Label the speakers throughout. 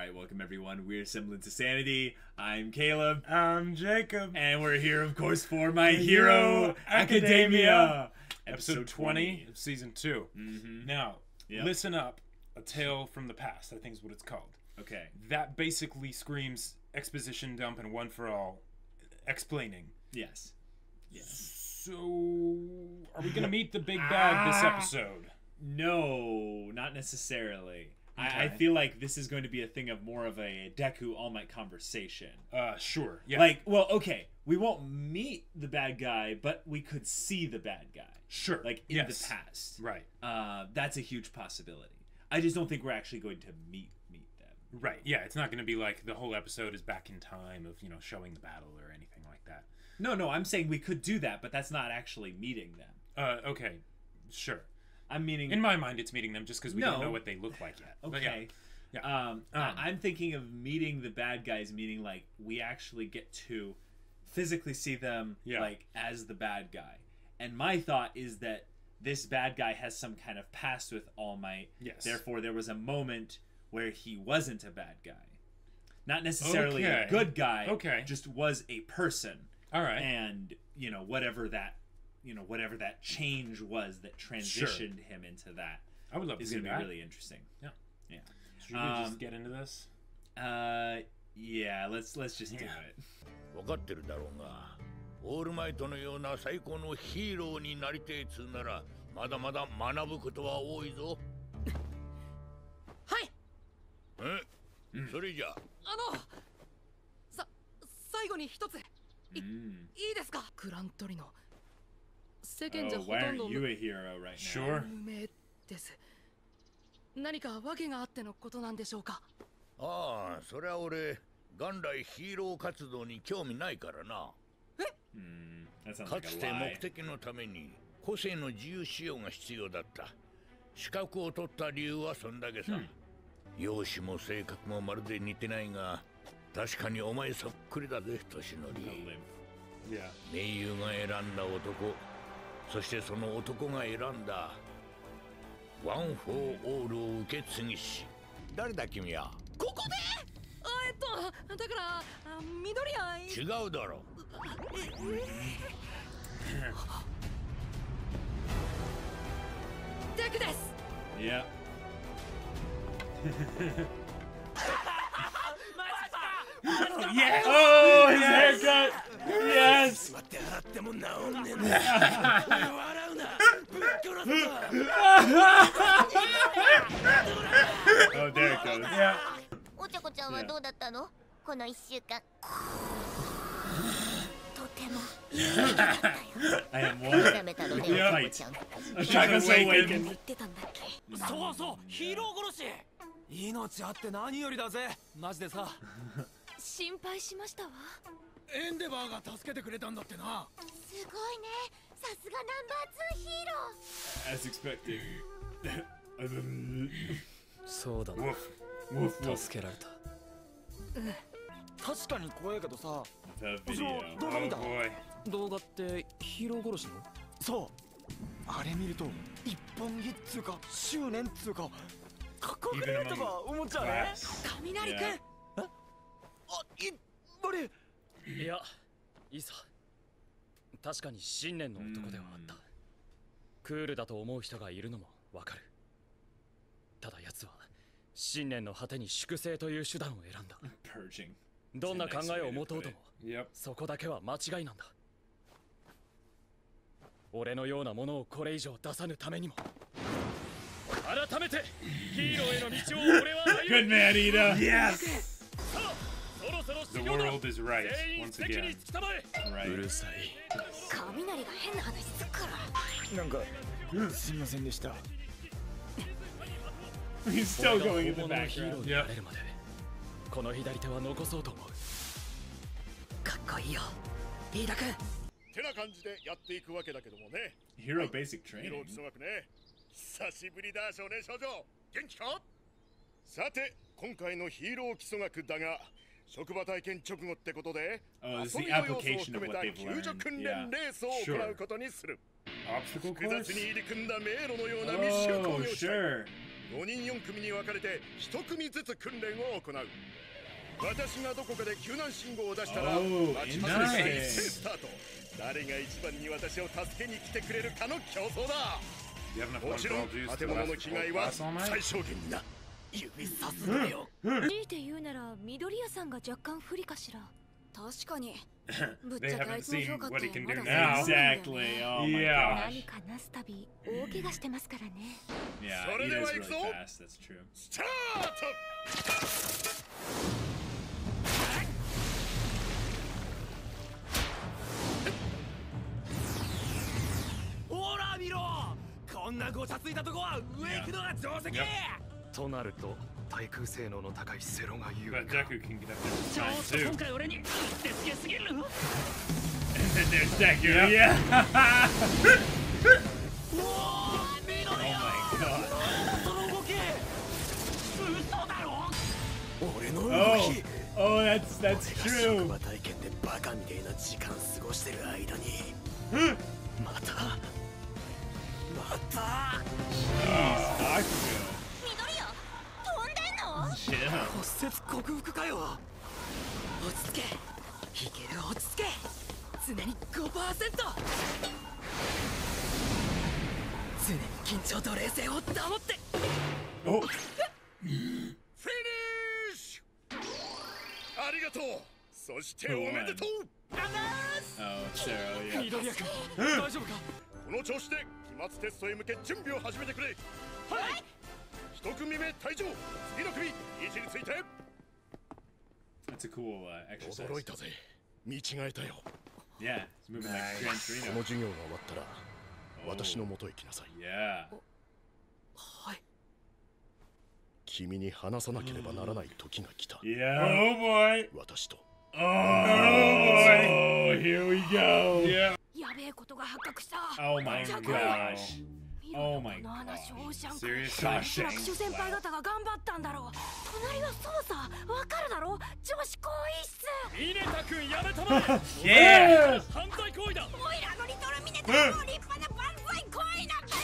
Speaker 1: Alright, welcome everyone. We're Semblance of Sanity. I'm Caleb.
Speaker 2: I'm Jacob.
Speaker 1: And we're here, of course, for My Hero Academia.
Speaker 2: Episode 20 of Season 2.
Speaker 1: Mm-hmm.
Speaker 2: Now, listen up. A Tale from the Past, I think is what it's called.
Speaker 1: Okay.
Speaker 2: That basically screams exposition dump and one for all. Explaining.
Speaker 1: Yes. Yes.
Speaker 2: So, are we going to meet the big bad this episode?
Speaker 1: No, not necessarily. Okay. I feel like this is going to be a thing of more of a Deku All Might conversation.
Speaker 2: Sure. Yeah.
Speaker 1: Like, well, okay, we won't meet the bad guy, but we could see the bad guy.
Speaker 2: Sure.
Speaker 1: Like, in the past.
Speaker 2: Right.
Speaker 1: That's a huge possibility. I just don't think we're actually going to meet them.
Speaker 2: Right. Yeah, it's not going to be like the whole episode is back in time of, showing the battle or anything like that.
Speaker 1: No, I'm saying we could do that, but that's not actually meeting them.
Speaker 2: Okay. Sure.
Speaker 1: I'm meaning...
Speaker 2: In my mind, it's meeting them just because we don't know what they look like yet.
Speaker 1: Okay.
Speaker 2: Yeah.
Speaker 1: I'm thinking of meeting the bad guys, meaning, like, we actually get to physically see them, like, as the bad guy. And my thought is that this bad guy has some kind of past with All Might.
Speaker 2: Yes.
Speaker 1: Therefore, there was a moment where he wasn't a bad guy. Not necessarily a good guy.
Speaker 2: Okay.
Speaker 1: Just was a person.
Speaker 2: All right.
Speaker 1: And, whatever that change was that transitioned him into that.
Speaker 2: I would love to see that.
Speaker 1: Is going to be really interesting.
Speaker 2: Yeah. Should we just get into this?
Speaker 1: Yeah, let's just do it.
Speaker 3: 分かってるだろうが、オールマイトのような最高のヒーローになりてえつうなら、まだまだ学ぶことは多いぞ。
Speaker 4: はい。
Speaker 3: それじゃ。
Speaker 4: 最後に一つ。いいですか？グラントリノ。世間じゃほとんど無名です。何か訳があってのことなんでしょうか？
Speaker 3: ああ、それは俺元来ヒーロー活動に興味ないからな。かつて目的のために個性の自由使用が必要だった。資格を取った理由はそんだけさ。容姿も性格もまるで似てないが、確かにお前そっくりだぜ、年寄り。盟友が選んだ男。そしてその男が選んだワン・フォー・オールを受け継ぎし誰だ君は
Speaker 4: ここでだから緑谷
Speaker 3: 違うだろ
Speaker 4: デクです
Speaker 1: Yeah.
Speaker 2: Yes! Oh, his haircut! Yes!
Speaker 1: Oh, there it goes.
Speaker 2: Yeah.
Speaker 5: おちょこちゃんはどうだったの？この1週間。とてもいい日だったよ。
Speaker 1: I am one.
Speaker 5: 冷めたのでおちょこちゃん。
Speaker 1: Chaka's awakened.
Speaker 4: 言ってたんだっけ？
Speaker 6: そうそう、ヒーロー殺し。命あって何よりだぜ。マジでさ。
Speaker 5: 心配しましたわ。
Speaker 6: エンデバーが助けてくれたんだってな。
Speaker 5: すごいね。さすがナンバー2ヒーロー。
Speaker 1: As expected.
Speaker 6: そうだな。助けられた。確かに怖いけどさ。動画見た？動画ってヒーロー殺しの？そう。あれ見ると一本木っつうか執念っつうかかっこよくねとか思っちゃうね。
Speaker 4: 雷くん。
Speaker 6: いや、いいさ。確かに信念の男ではあった。クールだと思う人がいるのもわかる。ただ奴は信念の果てに粛清という手段を選んだ。どんな考えを持とうとも、そこだけは間違いなんだ。俺のようなものをこれ以上出さぬためにも、改めてヒーローへの道を俺は歩む。
Speaker 1: Good man, Ida.
Speaker 2: Yes. The world is right once again. Right.
Speaker 6: うるさい。
Speaker 5: 雷が変な話すっから。
Speaker 6: なんかすみませんでした。
Speaker 1: He's still going in the
Speaker 6: ヒーロ
Speaker 1: background.
Speaker 6: ーになれるまでこの左手は残そうと思う。
Speaker 4: かっこいいよ、飯田くん。
Speaker 7: てな感じでやっていくわけだけどもね。
Speaker 1: Hero basic
Speaker 7: ヒーロー
Speaker 1: training.
Speaker 7: 基礎学ね。久しぶりだ少年少女。元気か？さて今回のヒーロー基礎学だが。職場体験直後ってことで、遊びの要素を含めた救助訓練レースを行うことにする。複雑に入り組んだ迷路のような密集工業地帯。5人4組に分かれて1組ずつ訓練を行う。私がどこかで救難信号を出したら待ち伏せから一斉スタート。誰が一番に私を助けに来てくれるかの競争だ。もちろん建物の被害は最小限にな。
Speaker 4: 指さすなよ。
Speaker 5: 強いて言うなら緑谷さんが若干不利かしら。確かに。ぶっちゃけあいつの評価ってまだそうなんだよね。何かなすたび大怪我してますからね。
Speaker 7: それでは行くぞ。スタート。
Speaker 8: ほら見ろ、こんなごちゃついたとこは上行くのが定石。
Speaker 6: となると対空性能の高いセロが有利か。
Speaker 8: ちょっと今回俺にうってつけすぎる。うわ見ろよ。その動き嘘だろ。俺の動き。
Speaker 1: that's true.
Speaker 8: 職場体験でバカみたいな時間過ごしてる間にまた
Speaker 5: 緑谷飛んでんの？
Speaker 8: 骨折克服かよ。落ち着け、いける、落ち着け。常に 5%。 常に緊張と冷静を保って。
Speaker 7: フィニッシュ。ありがとう。そしておめでとう。
Speaker 8: 緑谷君大丈夫か。
Speaker 7: この調子で期末テストへ向け準備を始めてくれ。はい。一組目退場。次の組位置について。
Speaker 1: That's a cool exercise.
Speaker 7: 驚いたぜ。見違えたよ。
Speaker 1: Yeah, it's moving like Gran Torino.
Speaker 7: この授業が終わったら私の元へ来なさい。
Speaker 1: Yeah.
Speaker 8: はい。
Speaker 7: 君に話さなければならない時が来た。
Speaker 1: Yeah. Oh boy.
Speaker 7: 私と。
Speaker 1: Oh boy. Here we go. Yeah.
Speaker 5: やべえことが発覚した。
Speaker 1: Oh my gosh. Oh my god.
Speaker 5: Seriously? 学習先輩方が頑張ったんだろう。隣は操作わかるだろ。女子更衣室。
Speaker 8: ミネタ君やめたまえ。
Speaker 1: Yeah.
Speaker 8: 犯罪行為だ。
Speaker 5: オイラのリトルミネタはもう立派な犯罪行為なんだよ。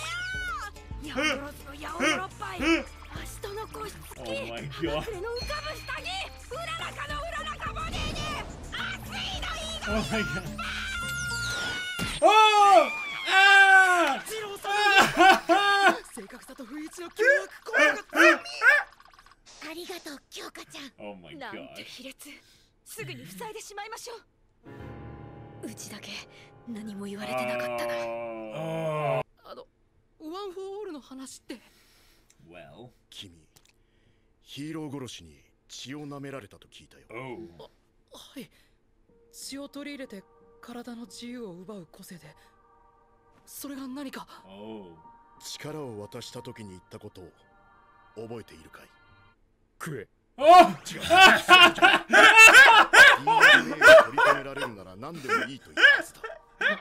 Speaker 5: ヤオドロスのヤオドロッパイ。足との個室付き。
Speaker 1: Oh my god.
Speaker 5: 鼻くれの浮かぶ下着。裏中の裏中ボディに熱いのいいが。
Speaker 1: Oh my god. Oh! Ah!
Speaker 8: ジローさん。正確さと不一致の凶悪行為が罪。
Speaker 5: ありがとう、京香ちゃん。
Speaker 1: Oh my
Speaker 5: なんて
Speaker 1: god.
Speaker 5: 卑劣。すぐに塞いでしまいましょう。うちだけ何も言われてなかったな。
Speaker 1: Oh.
Speaker 4: ワン・フォー・オールの話って。
Speaker 1: Well.
Speaker 7: 君、ヒーロー殺しに血を舐められたと聞いたよ。
Speaker 1: Oh.
Speaker 4: はい。血を取り入れて体の自由を奪う個性で。それが何か。
Speaker 1: Oh.
Speaker 7: 力を渡した時に言ったことを覚えているかい。
Speaker 8: 食え。
Speaker 1: Oh!
Speaker 7: 取り留められるなら何でもいいと言ったはずだ。
Speaker 4: じゃ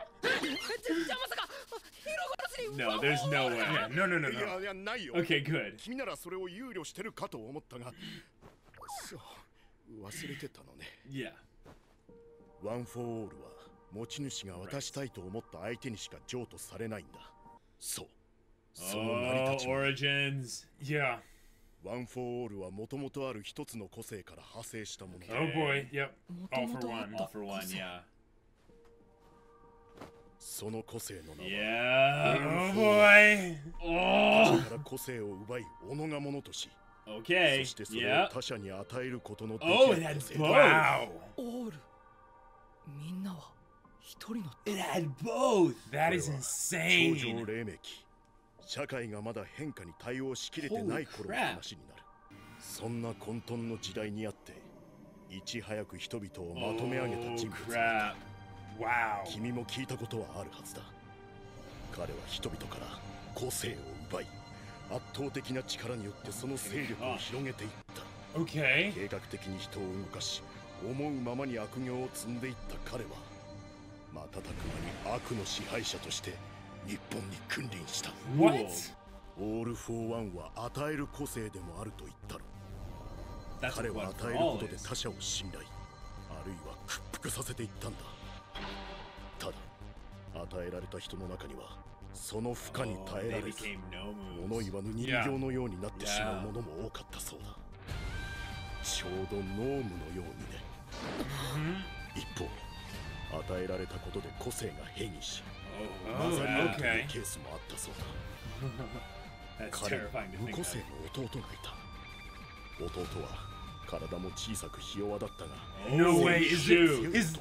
Speaker 4: あまさかヒーロー殺しに。
Speaker 1: No, there's no way.
Speaker 2: Yeah, no, no, no,
Speaker 7: い
Speaker 2: no.
Speaker 7: やいや、ないよ。
Speaker 1: Okay, good.
Speaker 7: 君ならそれを憂慮してるかと思ったが、そう、忘れてたのね。
Speaker 1: Yeah.
Speaker 7: ワン・フォー・オールは持ち主が渡したいと思った相手にしか譲渡されないんだ。そう。その成り
Speaker 1: Oh,
Speaker 7: 立ちは
Speaker 1: origins.
Speaker 2: Yeah.
Speaker 7: ワン・フォー・オールはもともとある一つの個性から派生したものだ。
Speaker 2: Oh boy. Yep. All for
Speaker 4: 元々あ
Speaker 2: one.
Speaker 4: った
Speaker 1: All for one, yeah.
Speaker 7: その個性の名は
Speaker 1: Yeah.
Speaker 2: Oh boy.
Speaker 7: 他
Speaker 2: Oh.
Speaker 7: 者から個性を奪い己がものとし、
Speaker 1: Okay.
Speaker 7: そしてそれを
Speaker 1: Yeah.
Speaker 7: 他者に与えることのでき
Speaker 1: Oh,
Speaker 7: る
Speaker 1: it
Speaker 7: 個
Speaker 1: had
Speaker 7: 性だ。
Speaker 2: Wow.
Speaker 4: オール。みんなは一人の。
Speaker 1: It had both.
Speaker 2: That is
Speaker 7: 超
Speaker 2: insane.
Speaker 7: 常黎明期、社会がまだ変化に対応しきれてない頃の話になる。そんな混沌の時代にあっていち早く人々をまとめ上げた
Speaker 1: Oh
Speaker 7: 人物だ。
Speaker 1: crap.
Speaker 2: Wow.
Speaker 7: 君も聞いたことはあるはずだ。彼は人々から個性を奪い、圧倒的な力によってその勢力を広げていった。
Speaker 2: Okay.
Speaker 7: 計画的に人を動かし、思うままに悪行を積んでいった彼は瞬く間に悪の支配者として日本に君臨した。
Speaker 2: What?
Speaker 7: オール・フォー・ワンは与える個性でもあると言ったろ。
Speaker 1: That's
Speaker 7: 彼
Speaker 1: what
Speaker 7: は
Speaker 1: one
Speaker 7: 与
Speaker 1: for
Speaker 7: える
Speaker 1: all
Speaker 7: ことで
Speaker 1: is.
Speaker 7: 他者を信頼、あるいは屈服させていったんだ。ただ与えられた人の中には
Speaker 3: その負荷に耐えられず物言わぬ人形のようになってしまうものも多かったそうだ。ちょうどノームのようにね。一方与えられたことで個性が変異し混ざり合うというケースもあったそうだ。彼に無個性の弟がいた。弟は体も小さくひ弱だったが
Speaker 2: No way, is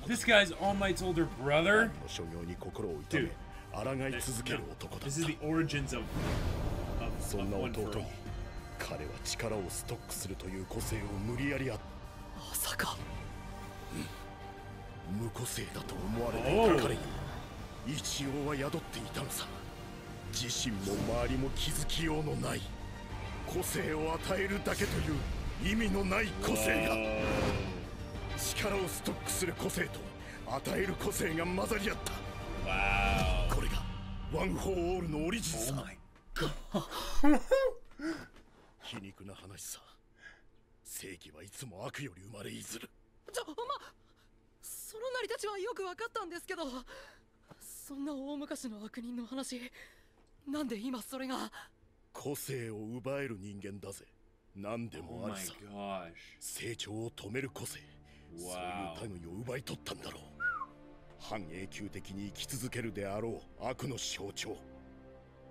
Speaker 2: this guy's All Might's older brother?
Speaker 3: 所業に心を痛め抗い続ける男だった。
Speaker 1: This is the origins of
Speaker 3: そんな弟に彼は力をストックするという個性を無理やりまさか、無個性だと思われていた彼に一応は宿っていたのさ。自身も周りも気づきようのない個性を与えるだけという意味のない個性が、力をストックする個性と与える個性が混ざり合った。これがワン・フォー・オールのオリジンさ。皮肉な話さ。正義はいつも悪より生まれいずる。
Speaker 4: その成り立ちはよく分かったんですけど、そんな大昔の悪人の話、なんで今それが。
Speaker 3: 個性を奪える人間だぜ。何でもあるさ。成長を止める個性、そういう類を奪い取ったんだろう。半永久的に生き続けるであろう悪の象徴。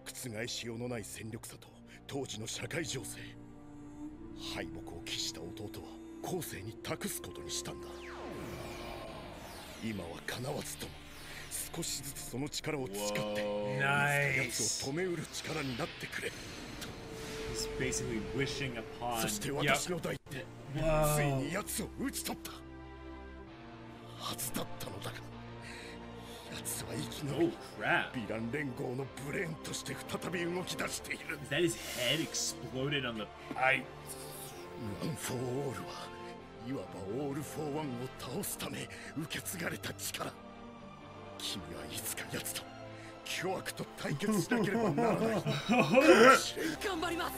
Speaker 3: 覆しようのない戦力差と当時の社会情勢、敗北を喫した弟は後世に託すことにしたんだ。今は叶わずとも少しずつその力を培って奴を止めうる力になってくれ。そして私の代でついに奴を討ち取ったはずだったのだが、奴は生き延びヴィラン連合のブレーンとして再び動き出している。
Speaker 1: That his head exploded on the
Speaker 3: One for All はいわばオール・フォー・ワンを倒すため受け継がれた力。君はいつか奴と巨悪と対決しなければならない。頑
Speaker 4: 張ります。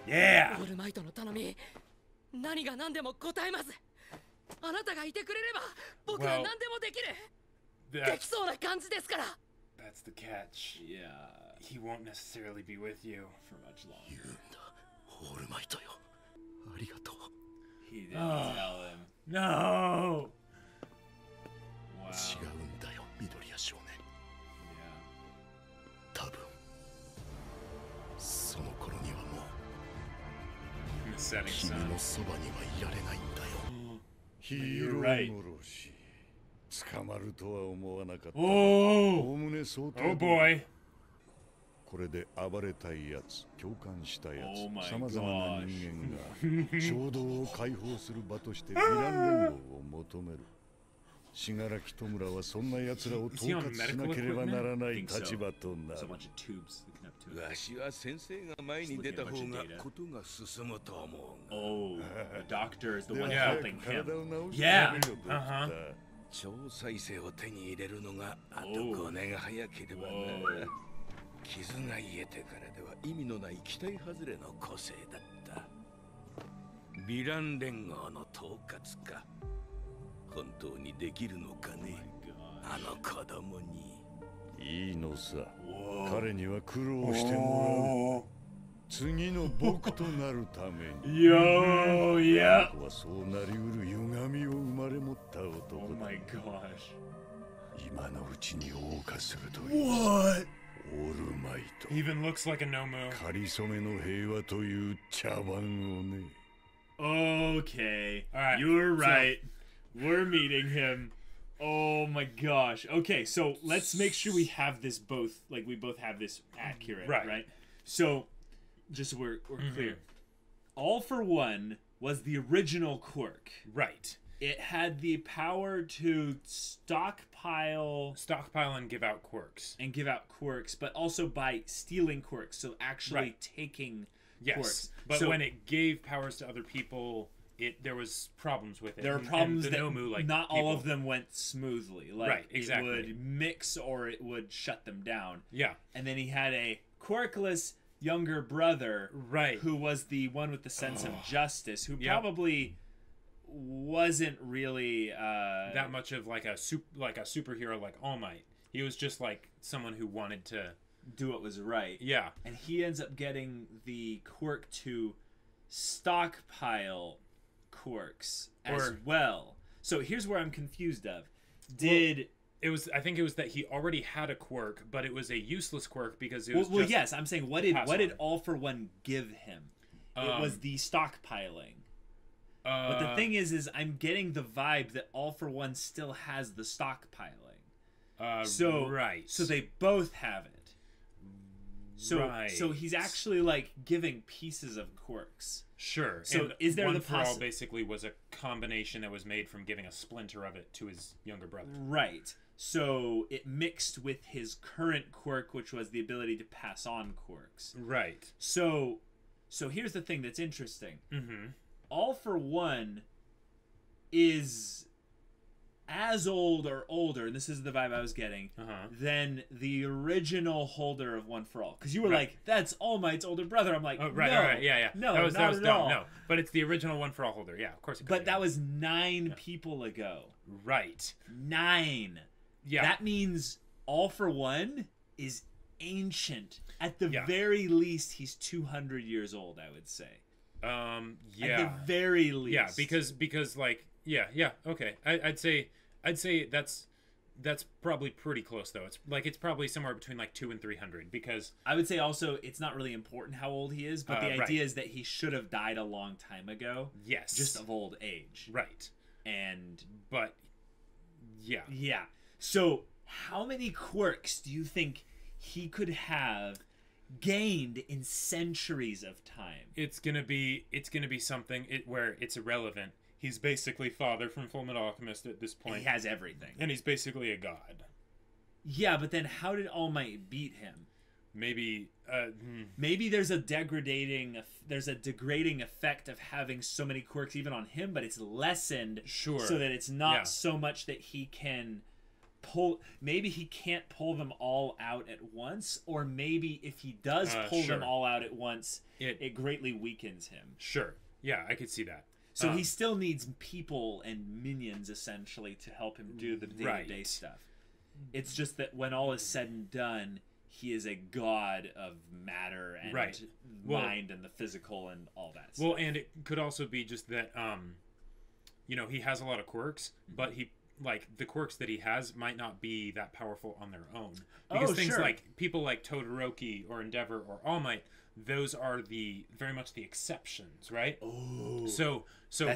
Speaker 4: オールマイトの頼み、何が何でも答えます。あなたがいてくれれば僕は何でもできる。できそうな感じですから。
Speaker 2: That's the catch. Yeah, he won't necessarily be with you for much longer.
Speaker 3: 言うんだ、オールマイトよ。ありがとう。
Speaker 1: He didn't tell him. No.
Speaker 3: 違うんだよ、緑谷少年。多分その頃にはもう君のそばにはいられないんだよ。
Speaker 9: ヒーロー殺し、捕まるとは思わなかった。おおむね相当。これで暴れたいやつ、共感したやつ、さまざまな人間が衝動を解放する場としてヴィラン連合を求める。信楽戸村はそんな奴らを統括しなければならない立場となる。
Speaker 3: わしは先生が前に出た方がことが進むと思う。
Speaker 1: Oh, the doctor is the one helping him.
Speaker 2: Yeah.
Speaker 3: 超再生を手に入れるのがあと5年早ければな。傷が癒えてからでは意味のない期待外れの個性だった。ヴィラン連合の統括か。本当にできるのかね、あの子供に。
Speaker 9: いいのさ、彼には苦労してもらう。次の僕となるために。僕はそうなりうる歪みを生まれ持った男だ。今のうちに謳歌するという。オールマイト。
Speaker 2: Even looks like a no-mo.
Speaker 9: かりそめの平和という茶碗をね。
Speaker 1: Okay, you're right. We're meeting him. Oh my gosh. Okay, so let's make sure we have this both, like we both have this accurate, right? So, just so we're clear. All for One was the original quirk.
Speaker 2: Right.
Speaker 1: It had the power to stockpile
Speaker 2: and give out quirks.
Speaker 1: But also by stealing quirks, so actually taking quirks.
Speaker 2: But when it gave powers to other people, there was problems with it.
Speaker 1: There were problems that not all of them went smoothly. Like it would mix or it would shut them down.
Speaker 2: Yeah.
Speaker 1: And then he had a quirkless younger brother, who was the one with the sense of justice, who probably wasn't really
Speaker 2: that much of like a superhero like All Might. He was just like someone who wanted to
Speaker 1: do what was right.
Speaker 2: Yeah.
Speaker 1: And he ends up getting the quirk to stockpile quirks as well. So here's where I'm confused of.
Speaker 2: I think it was that he already had a quirk, but it was a useless quirk because it was
Speaker 1: yes, I'm saying what did All for One give him? It was the stockpiling. But the thing is I'm getting the vibe that All for One still has the stockpiling. So they both have it. So he's actually like giving pieces of quirks.
Speaker 2: Sure.
Speaker 1: So
Speaker 2: and
Speaker 1: is there
Speaker 2: One for All basically was a combination that was made from giving a splinter of it to his younger brother.
Speaker 1: Right. So it mixed with his current quirk, which was the ability to pass on quirks.
Speaker 2: Right.
Speaker 1: So here's the thing that's interesting.
Speaker 2: Mm-hmm.
Speaker 1: All for One is as old or older, and this is the vibe I was getting, than the original holder of One for All. Because you were like, that's All Might's older brother. I'm like,
Speaker 2: no,
Speaker 1: yeah. No,
Speaker 2: that was
Speaker 1: not at all.
Speaker 2: No, but it's the original One for All holder. Yeah, of course it could.
Speaker 1: But that was 9 people ago.
Speaker 2: Right.
Speaker 1: 9.
Speaker 2: Yeah.
Speaker 1: That means All for One is ancient. At the very least, he's 200 years old, I would say.
Speaker 2: Yeah.
Speaker 1: At the very least.
Speaker 2: Yeah, because like, okay. I'd say that's probably pretty close though. It's probably somewhere between like 200 and 300 because
Speaker 1: I would say also it's not really important how old he is, but the idea is that he should have died a long time ago.
Speaker 2: Yes.
Speaker 1: Just of old age.
Speaker 2: Right.
Speaker 1: But yeah. So how many quirks do you think he could have gained in centuries of time?
Speaker 2: It's gonna be something where it's irrelevant. He's basically Father from Fullmetal Alchemist at this point.
Speaker 1: He has everything.
Speaker 2: And he's basically a god.
Speaker 1: Yeah, but then how did All Might beat him?
Speaker 2: Maybe
Speaker 1: there's a degrading effect of having so many quirks even on him, but it's lessened so that it's not so much that he can pull. Maybe he can't pull them all out at once, or maybe if he does pull them all out at once, it greatly weakens him.
Speaker 2: Sure. Yeah, I could see that.
Speaker 1: So he still needs people and minions, essentially, to help him do the day-to-day stuff. It's just that when all is said and done, he is a god of matter and mind and the physical and all that stuff.
Speaker 2: Well, and it could also be just that, he has a lot of quirks, but the quirks that he has might not be that powerful on their own. Because things like people like Todoroki or Endeavor or All Might, those are very much the exceptions, right?
Speaker 1: Oh,
Speaker 2: so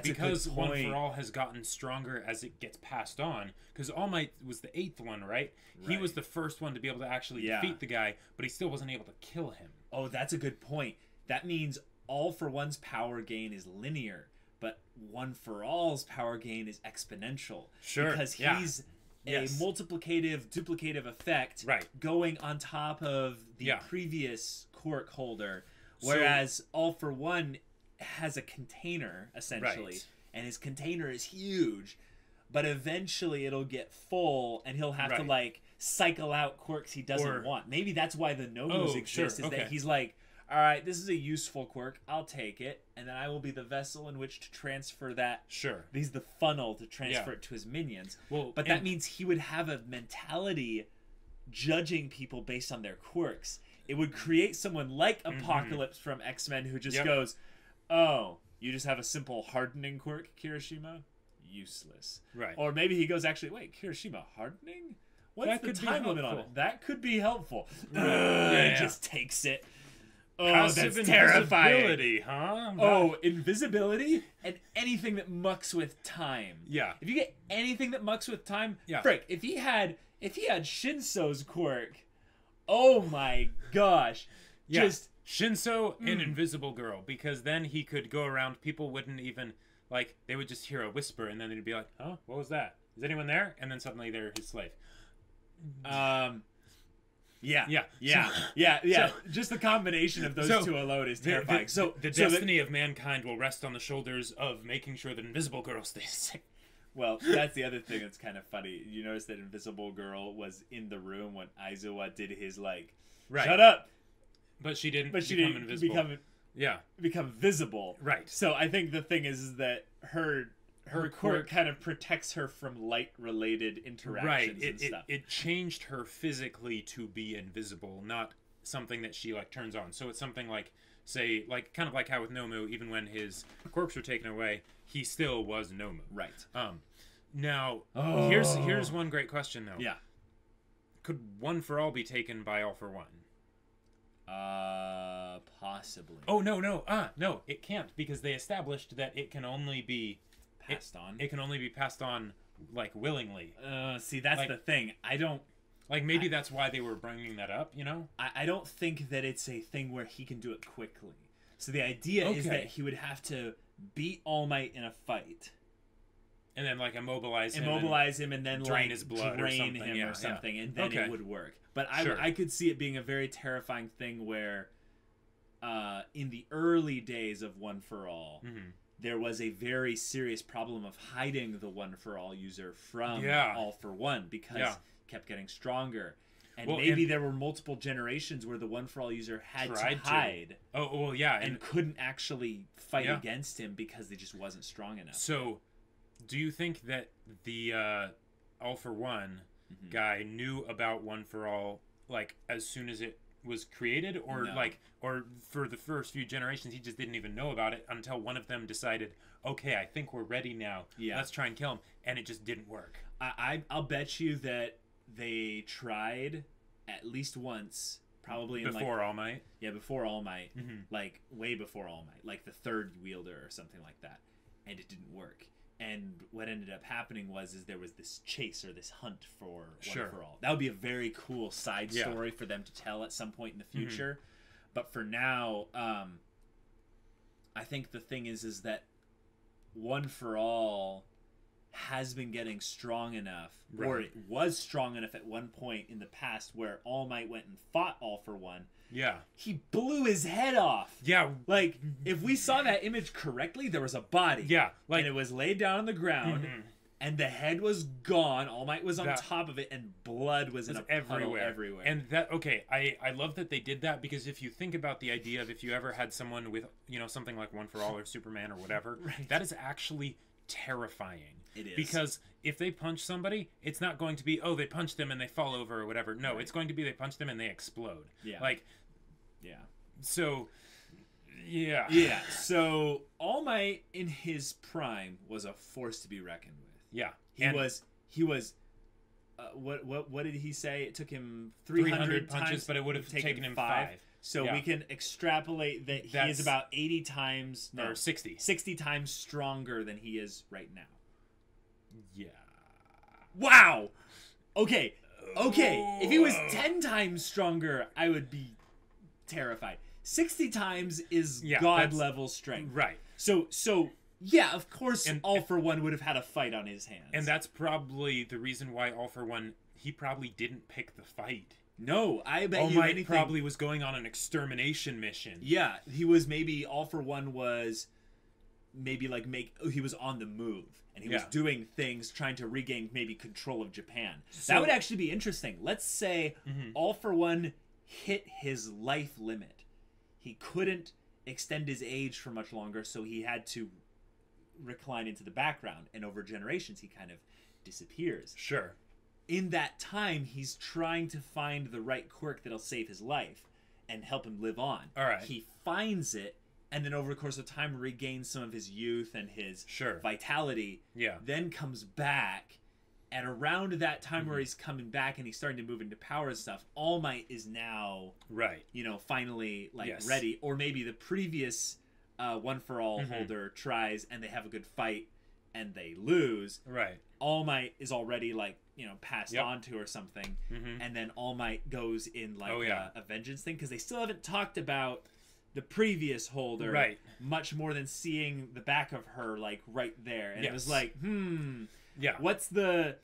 Speaker 2: because One for All has gotten stronger as it gets passed on, because All Might was the 8th one, right? He was the first one to be able to actually defeat the guy, but he still wasn't able to kill him.
Speaker 1: Oh, that's a good point. That means All for One's power gain is linear, but One for All's power gain is exponential.
Speaker 2: Sure.
Speaker 1: Because he's a multiplicative, duplicative effect going on top of the previous quirk holder, whereas All for One has a container, essentially, and his container is huge, but eventually it'll get full, and he'll have to, cycle out quirks he doesn't want. Maybe that's why the no-nos exist, is that he's like, all right, this is a useful quirk, I'll take it, and then I will be the vessel in which to transfer that.
Speaker 2: Sure.
Speaker 1: He's the funnel to transfer it to his minions. But that means he would have a mentality judging people based on their quirks. It would create someone like Apocalypse from X-Men who just goes, oh, you just have a simple hardening quirk, Kirishima? Useless.
Speaker 2: Right.
Speaker 1: Or maybe he goes, actually, wait, Kirishima, hardening? What's the time limit on it? That could be helpful. Just takes it. Oh,
Speaker 2: passive
Speaker 1: that's terrifying.
Speaker 2: Invisibility, huh?
Speaker 1: Oh, invisibility and anything that mucks with time.
Speaker 2: Yeah.
Speaker 1: If you get anything that mucks with time, frick, if he had Shinso's quirk, oh my gosh.
Speaker 2: Yeah.
Speaker 1: Just
Speaker 2: Shinso and Invisible Girl, because then he could go around, people wouldn't even, they would just hear a whisper, and then they'd be like, huh, what was that? Is anyone there? And then suddenly they're his slave.
Speaker 1: Yeah. Just the combination of those two alone is terrifying.
Speaker 2: The destiny of mankind will rest on the shoulders of making sure that Invisible Girl stays safe.
Speaker 1: Well, that's the other thing that's kind of funny. You notice that Invisible Girl was in the room when Aizawa did his shut up.
Speaker 2: But she didn't become invisible.
Speaker 1: Become visible.
Speaker 2: Right.
Speaker 1: So I think the thing is that her her quirk kind of protects her from light-related interactions and stuff.
Speaker 2: It changed her physically to be invisible, not something that she like turns on. So it's something like, say, like kind of like how with Nomu, even when his quirks were taken away, he still was Nomu.
Speaker 1: Right.
Speaker 2: Now here's one great question though.
Speaker 1: Yeah.
Speaker 2: Could One for All be taken by All for One?
Speaker 1: Possibly.
Speaker 2: Oh no, it can't, because they established that it can only be
Speaker 1: passed on.
Speaker 2: It can only be passed on like willingly.
Speaker 1: See, that's like, the thing. I don't
Speaker 2: like. Maybe that's why they were bringing that up. You know,
Speaker 1: I don't think that it's a thing where he can do it quickly. So the idea is that he would have to beat All Might in a fight.
Speaker 2: And then, like, immobilize him,
Speaker 1: and then
Speaker 2: drain
Speaker 1: like
Speaker 2: his blood,
Speaker 1: drain him or something, and then it would work. But I could see it being a very terrifying thing where, in the early days of One for All, there was a very serious problem of hiding the One for All user from All for One, because it kept getting stronger. And maybe there were multiple generations where the One for All user had to hide.
Speaker 2: And
Speaker 1: couldn't actually fight against him because they just wasn't strong enough.
Speaker 2: So, do you think that the All for One guy knew about One for All like as soon as it was created, or or for the first few generations he just didn't even know about it until one of them decided, okay, I think we're ready now. Let's try and kill him, and it just didn't work.
Speaker 1: I'll bet you that they tried at least once, probably
Speaker 2: before All Might.
Speaker 1: Yeah, before All Might, like way before All Might, like the third wielder or something like that, and it didn't work. And what ended up happening was there was this chase or this hunt for One for All. That would be a very cool side story for them to tell at some point in the future. But for now, I think the thing is that One for All has been getting strong enough, or it was strong enough at one point in the past where All Might went and fought All for One.
Speaker 2: Yeah.
Speaker 1: He blew his head off.
Speaker 2: Yeah.
Speaker 1: Like, if we saw that image correctly, there was a body.
Speaker 2: Yeah.
Speaker 1: Like, and it was laid down on the ground, and the head was gone. All Might was on top of it, and blood was in a puddle everywhere.
Speaker 2: And that, I love that they did that, because if you think about the idea of if you ever had someone with, something like One for All or Superman or whatever, that is actually terrifying.
Speaker 1: It is.
Speaker 2: Because if they punch somebody, it's not going to be, they punched them and they fall over or whatever. No, it's going to be they punch them and they explode.
Speaker 1: Yeah.
Speaker 2: Like, so,
Speaker 1: Yeah, so All Might in his prime was a force to be reckoned with.
Speaker 2: Yeah.
Speaker 1: He was what did he say? It took him 300
Speaker 2: punches, but it would have taken him 5.
Speaker 1: So we can extrapolate that he is about 80 times,
Speaker 2: or 60
Speaker 1: times stronger than he is right now.
Speaker 2: Yeah.
Speaker 1: Wow. Okay. If he was 10 times stronger, I would be terrified. 60 times is God level strength.
Speaker 2: Right.
Speaker 1: So yeah, of course, All for One would have had a fight on his hands.
Speaker 2: And that's probably the reason why All for One, he probably didn't pick the fight.
Speaker 1: No, I bet
Speaker 2: All Might probably was going on an extermination mission.
Speaker 1: Yeah, he was maybe, All for One was maybe like he was on the move. And he was doing things, trying to regain maybe control of Japan. So, that would actually be interesting. Let's say All for One hit his life limit. He couldn't extend his age for much longer, so he had to recline into the background. And over generations, he kind of disappears.
Speaker 2: Sure.
Speaker 1: In that time, he's trying to find the right quirk that'll save his life and help him live on.
Speaker 2: All right.
Speaker 1: He finds it, and then over the course of time regains some of his youth and his vitality.
Speaker 2: Yeah.
Speaker 1: Then comes back, and around that time where he's coming back and he's starting to move into power and stuff, All Might is now finally ready. Or maybe the previous One for All holder tries and they have a good fight and they lose.
Speaker 2: Right.
Speaker 1: All Might is already passed on to or something, and then All Might goes in a vengeance thing, because they still haven't talked about the previous holder much more than seeing the back of her right there, and it was like, what's the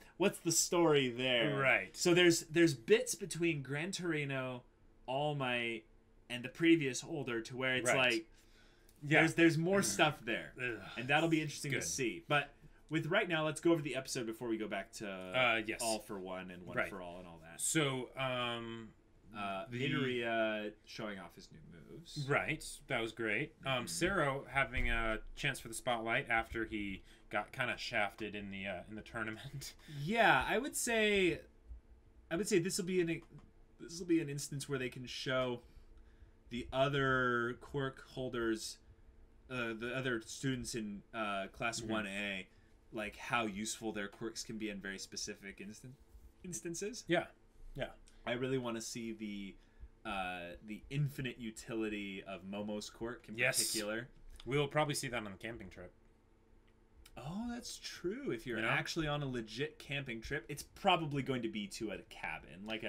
Speaker 1: story there?
Speaker 2: Right.
Speaker 1: So there's bits between Gran Torino, All Might, and the previous holder to where it's there's more stuff there. And that'll be interesting to see. But with right now, let's go over the episode before we go back to All for One and One for All and all that.
Speaker 2: So
Speaker 1: Midoriya showing off his new moves.
Speaker 2: Right, that was great. Sero having a chance for the spotlight after he got kind of shafted in the tournament.
Speaker 1: Yeah, I would say this will be an instance where they can show the other quirk holders, the other students in class 1A, like how useful their quirks can be in very specific instances.
Speaker 2: Yeah.
Speaker 1: I really want to see the infinite utility of Momo's quirk in particular.
Speaker 2: We'll probably see that on the camping trip.
Speaker 1: Oh, that's true. If you're actually on a legit camping trip, it's probably going to be to a cabin, like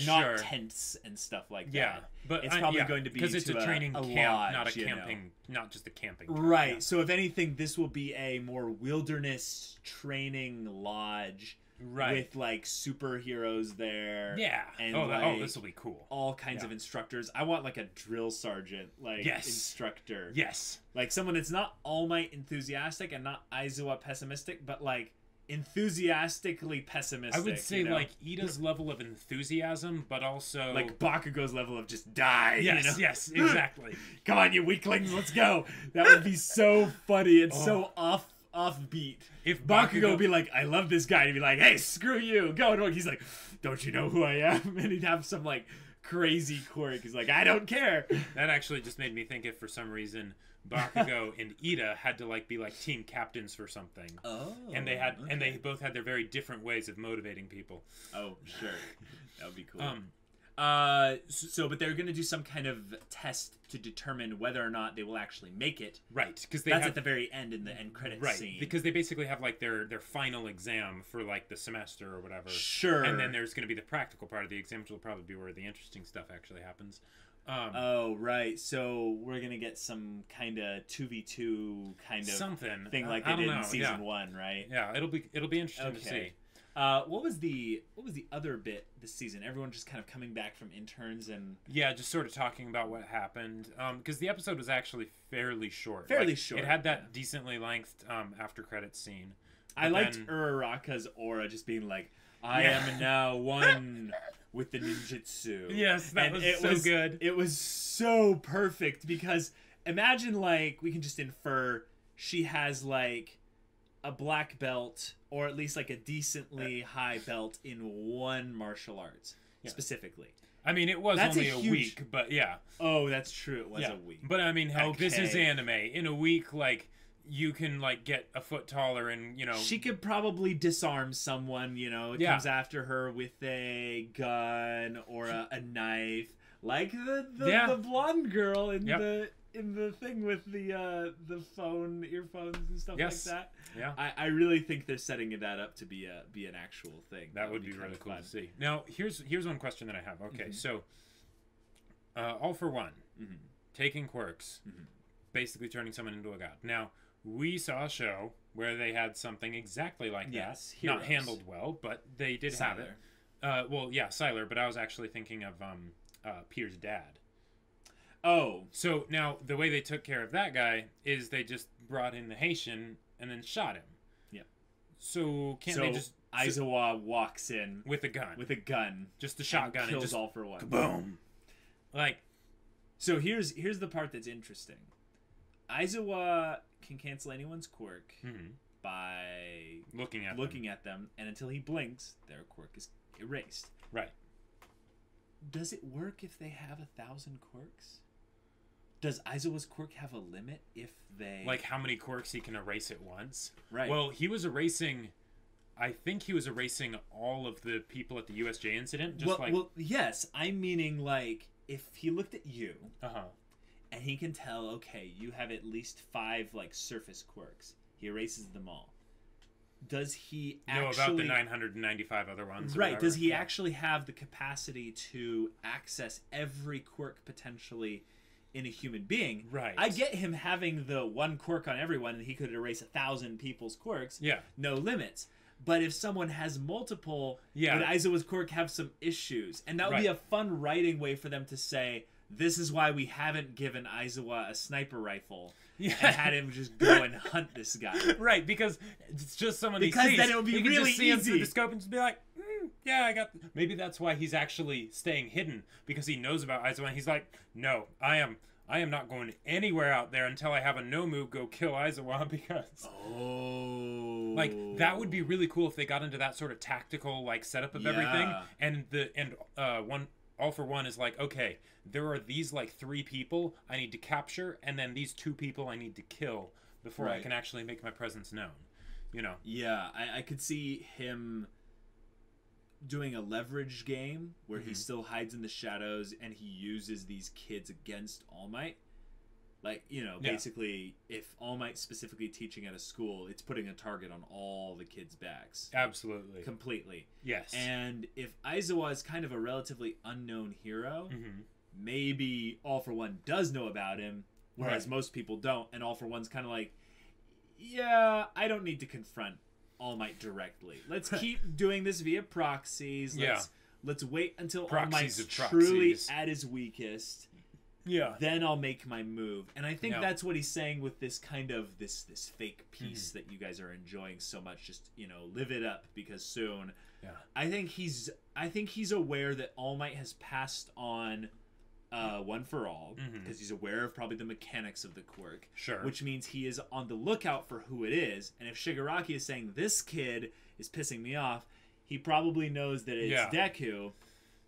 Speaker 1: not tents and stuff like that.
Speaker 2: Yeah, but
Speaker 1: it's probably going to be
Speaker 2: because it's a training camp,
Speaker 1: lodge,
Speaker 2: not a camping, not just a camping trip.
Speaker 1: Right. Yeah. So if anything, this will be a more wilderness training lodge. Right. With like superheroes there.
Speaker 2: Yeah. And this will be cool.
Speaker 1: All kinds of instructors. I want like a drill sergeant, instructor.
Speaker 2: Yes.
Speaker 1: Like someone that's not All Might enthusiastic and not Aizawa pessimistic, but like enthusiastically pessimistic.
Speaker 2: I would say like Ida's level of enthusiasm, but also
Speaker 1: like Bakugo's level of just die.
Speaker 2: Yes, yes, exactly.
Speaker 1: Come on, you weaklings, let's go. That would be so funny and so offbeat. If Bakugo would be like, I love this guy, he'd be like, hey, screw you, go and work. He's like, don't you know who I am? And he'd have some like crazy quirk. He's like, I don't care.
Speaker 2: That actually just made me think if for some reason Bakugo and Ida had to like be like team captains for something. Oh. And they both had their very different ways of motivating people.
Speaker 1: Oh, sure. That would be cool. But they're going to do some kind of test to determine whether or not they will actually make it.
Speaker 2: Right, because
Speaker 1: that's at the very end in the end credits scene.
Speaker 2: Because they basically have like their final exam for like the semester or whatever.
Speaker 1: Sure.
Speaker 2: And then there's going to be the practical part of the exam, which will probably be where the interesting stuff actually happens.
Speaker 1: Right. So we're gonna get some kind of 2v2 kind of
Speaker 2: something
Speaker 1: thing like they did in season 1, right?
Speaker 2: Yeah, it'll be interesting to see.
Speaker 1: What was the other bit this season? Everyone just kind of coming back from interns and
Speaker 2: just sort of talking about what happened. Because the episode was actually fairly short.
Speaker 1: Short.
Speaker 2: It had that decently length after credits scene.
Speaker 1: I liked Uraraka's aura just being like, I am now one with the ninjutsu.
Speaker 2: Yes, that was so good.
Speaker 1: It was so perfect because imagine like we can just infer she has like a black belt or at least like a decently high belt in one martial arts specifically.
Speaker 2: I mean, it was only a week, but yeah.
Speaker 1: Oh, that's true. It was a week.
Speaker 2: But I mean, this is anime. In a week, like, you can like get a foot taller and, you know,
Speaker 1: she could probably disarm someone, you know, comes after her with a gun or a knife, like the blonde girl in the thing with the earphones and stuff like that.
Speaker 2: Yeah.
Speaker 1: I really think they're setting that up to be an actual thing.
Speaker 2: That would be really cool to see. Now, here's one question that I have. Okay, so All for One, taking quirks, basically turning someone into a god. Now, we saw a show where they had something exactly like that. Not handled well, but they did have it. Sylar, but I was actually thinking of Peter's dad.
Speaker 1: Oh.
Speaker 2: So now the way they took care of that guy is they just brought in the Haitian and then shot him.
Speaker 1: Yeah.
Speaker 2: So they just
Speaker 1: Aizawa walks in
Speaker 2: with a gun. Just a shotgun
Speaker 1: and
Speaker 2: kills
Speaker 1: All for One.
Speaker 2: Kaboom. Like,
Speaker 1: so here's the part that's interesting. Aizawa can cancel anyone's quirk by looking at them, and until he blinks, their quirk is erased.
Speaker 2: Right.
Speaker 1: Does it work if they have 1,000 quirks? Does Aizawa's quirk have a limit if they...
Speaker 2: Like how many quirks he can erase at once?
Speaker 1: Right.
Speaker 2: Well, he was erasing... I think he was erasing all of the people at the USJ incident.
Speaker 1: Well, yes. I'm meaning, like, if he looked at you... and he can tell, okay, you have at least 5, like, surface quirks. He erases them all. Does he actually...
Speaker 2: know about the 995 other ones?
Speaker 1: Right. Does he actually have the capacity to access every quirk potentially in a human being?
Speaker 2: Right.
Speaker 1: I get him having the one quirk on everyone, and he could erase 1,000 people's quirks.
Speaker 2: Yeah.
Speaker 1: No limits. But if someone has multiple, would Aizawa's quirk have some issues? And that would be a fun writing way for them to say, this is why we haven't given Aizawa a sniper rifle and had him just go and hunt this guy.
Speaker 2: Right, because it's just someone
Speaker 1: because then it would be really
Speaker 2: just see
Speaker 1: easy.
Speaker 2: him through the scope and just be like, yeah, I got... Maybe that's why he's actually staying hidden, because he knows about Aizawa, and he's like, no, I am not going anywhere out there until I have a Nomu go kill Aizawa, because...
Speaker 1: Oh.
Speaker 2: Like, that would be really cool if they got into that sort of tactical, like, setup of everything, and All for One is like, okay, there are these, like, 3 people I need to capture, and then these 2 people I need to kill before I can actually make my presence known, you know?
Speaker 1: Yeah, I could see him doing a leverage game where he still hides in the shadows and he uses these kids against All Might. Like, you know, basically, if All Might's specifically teaching at a school, it's putting a target on all the kids' backs.
Speaker 2: Absolutely.
Speaker 1: Completely.
Speaker 2: Yes.
Speaker 1: And if Aizawa is kind of a relatively unknown hero, maybe All for One does know about him, whereas most people don't, and All for One's kind of like, yeah, I don't need to confront All Might directly. Let's keep doing this via proxies. Let's wait until All Might's truly at his weakest.
Speaker 2: Yeah.
Speaker 1: Then I'll make my move. And I think that's what he's saying with this kind of this fake peace that you guys are enjoying so much. Just, you know, live it up because soon.
Speaker 2: Yeah.
Speaker 1: I think he's aware that All Might has passed on One for All, because he's aware of probably the mechanics of the quirk.
Speaker 2: Sure.
Speaker 1: Which means he is on the lookout for who it is. And if Shigaraki is saying this kid is pissing me off, he probably knows that it's Deku.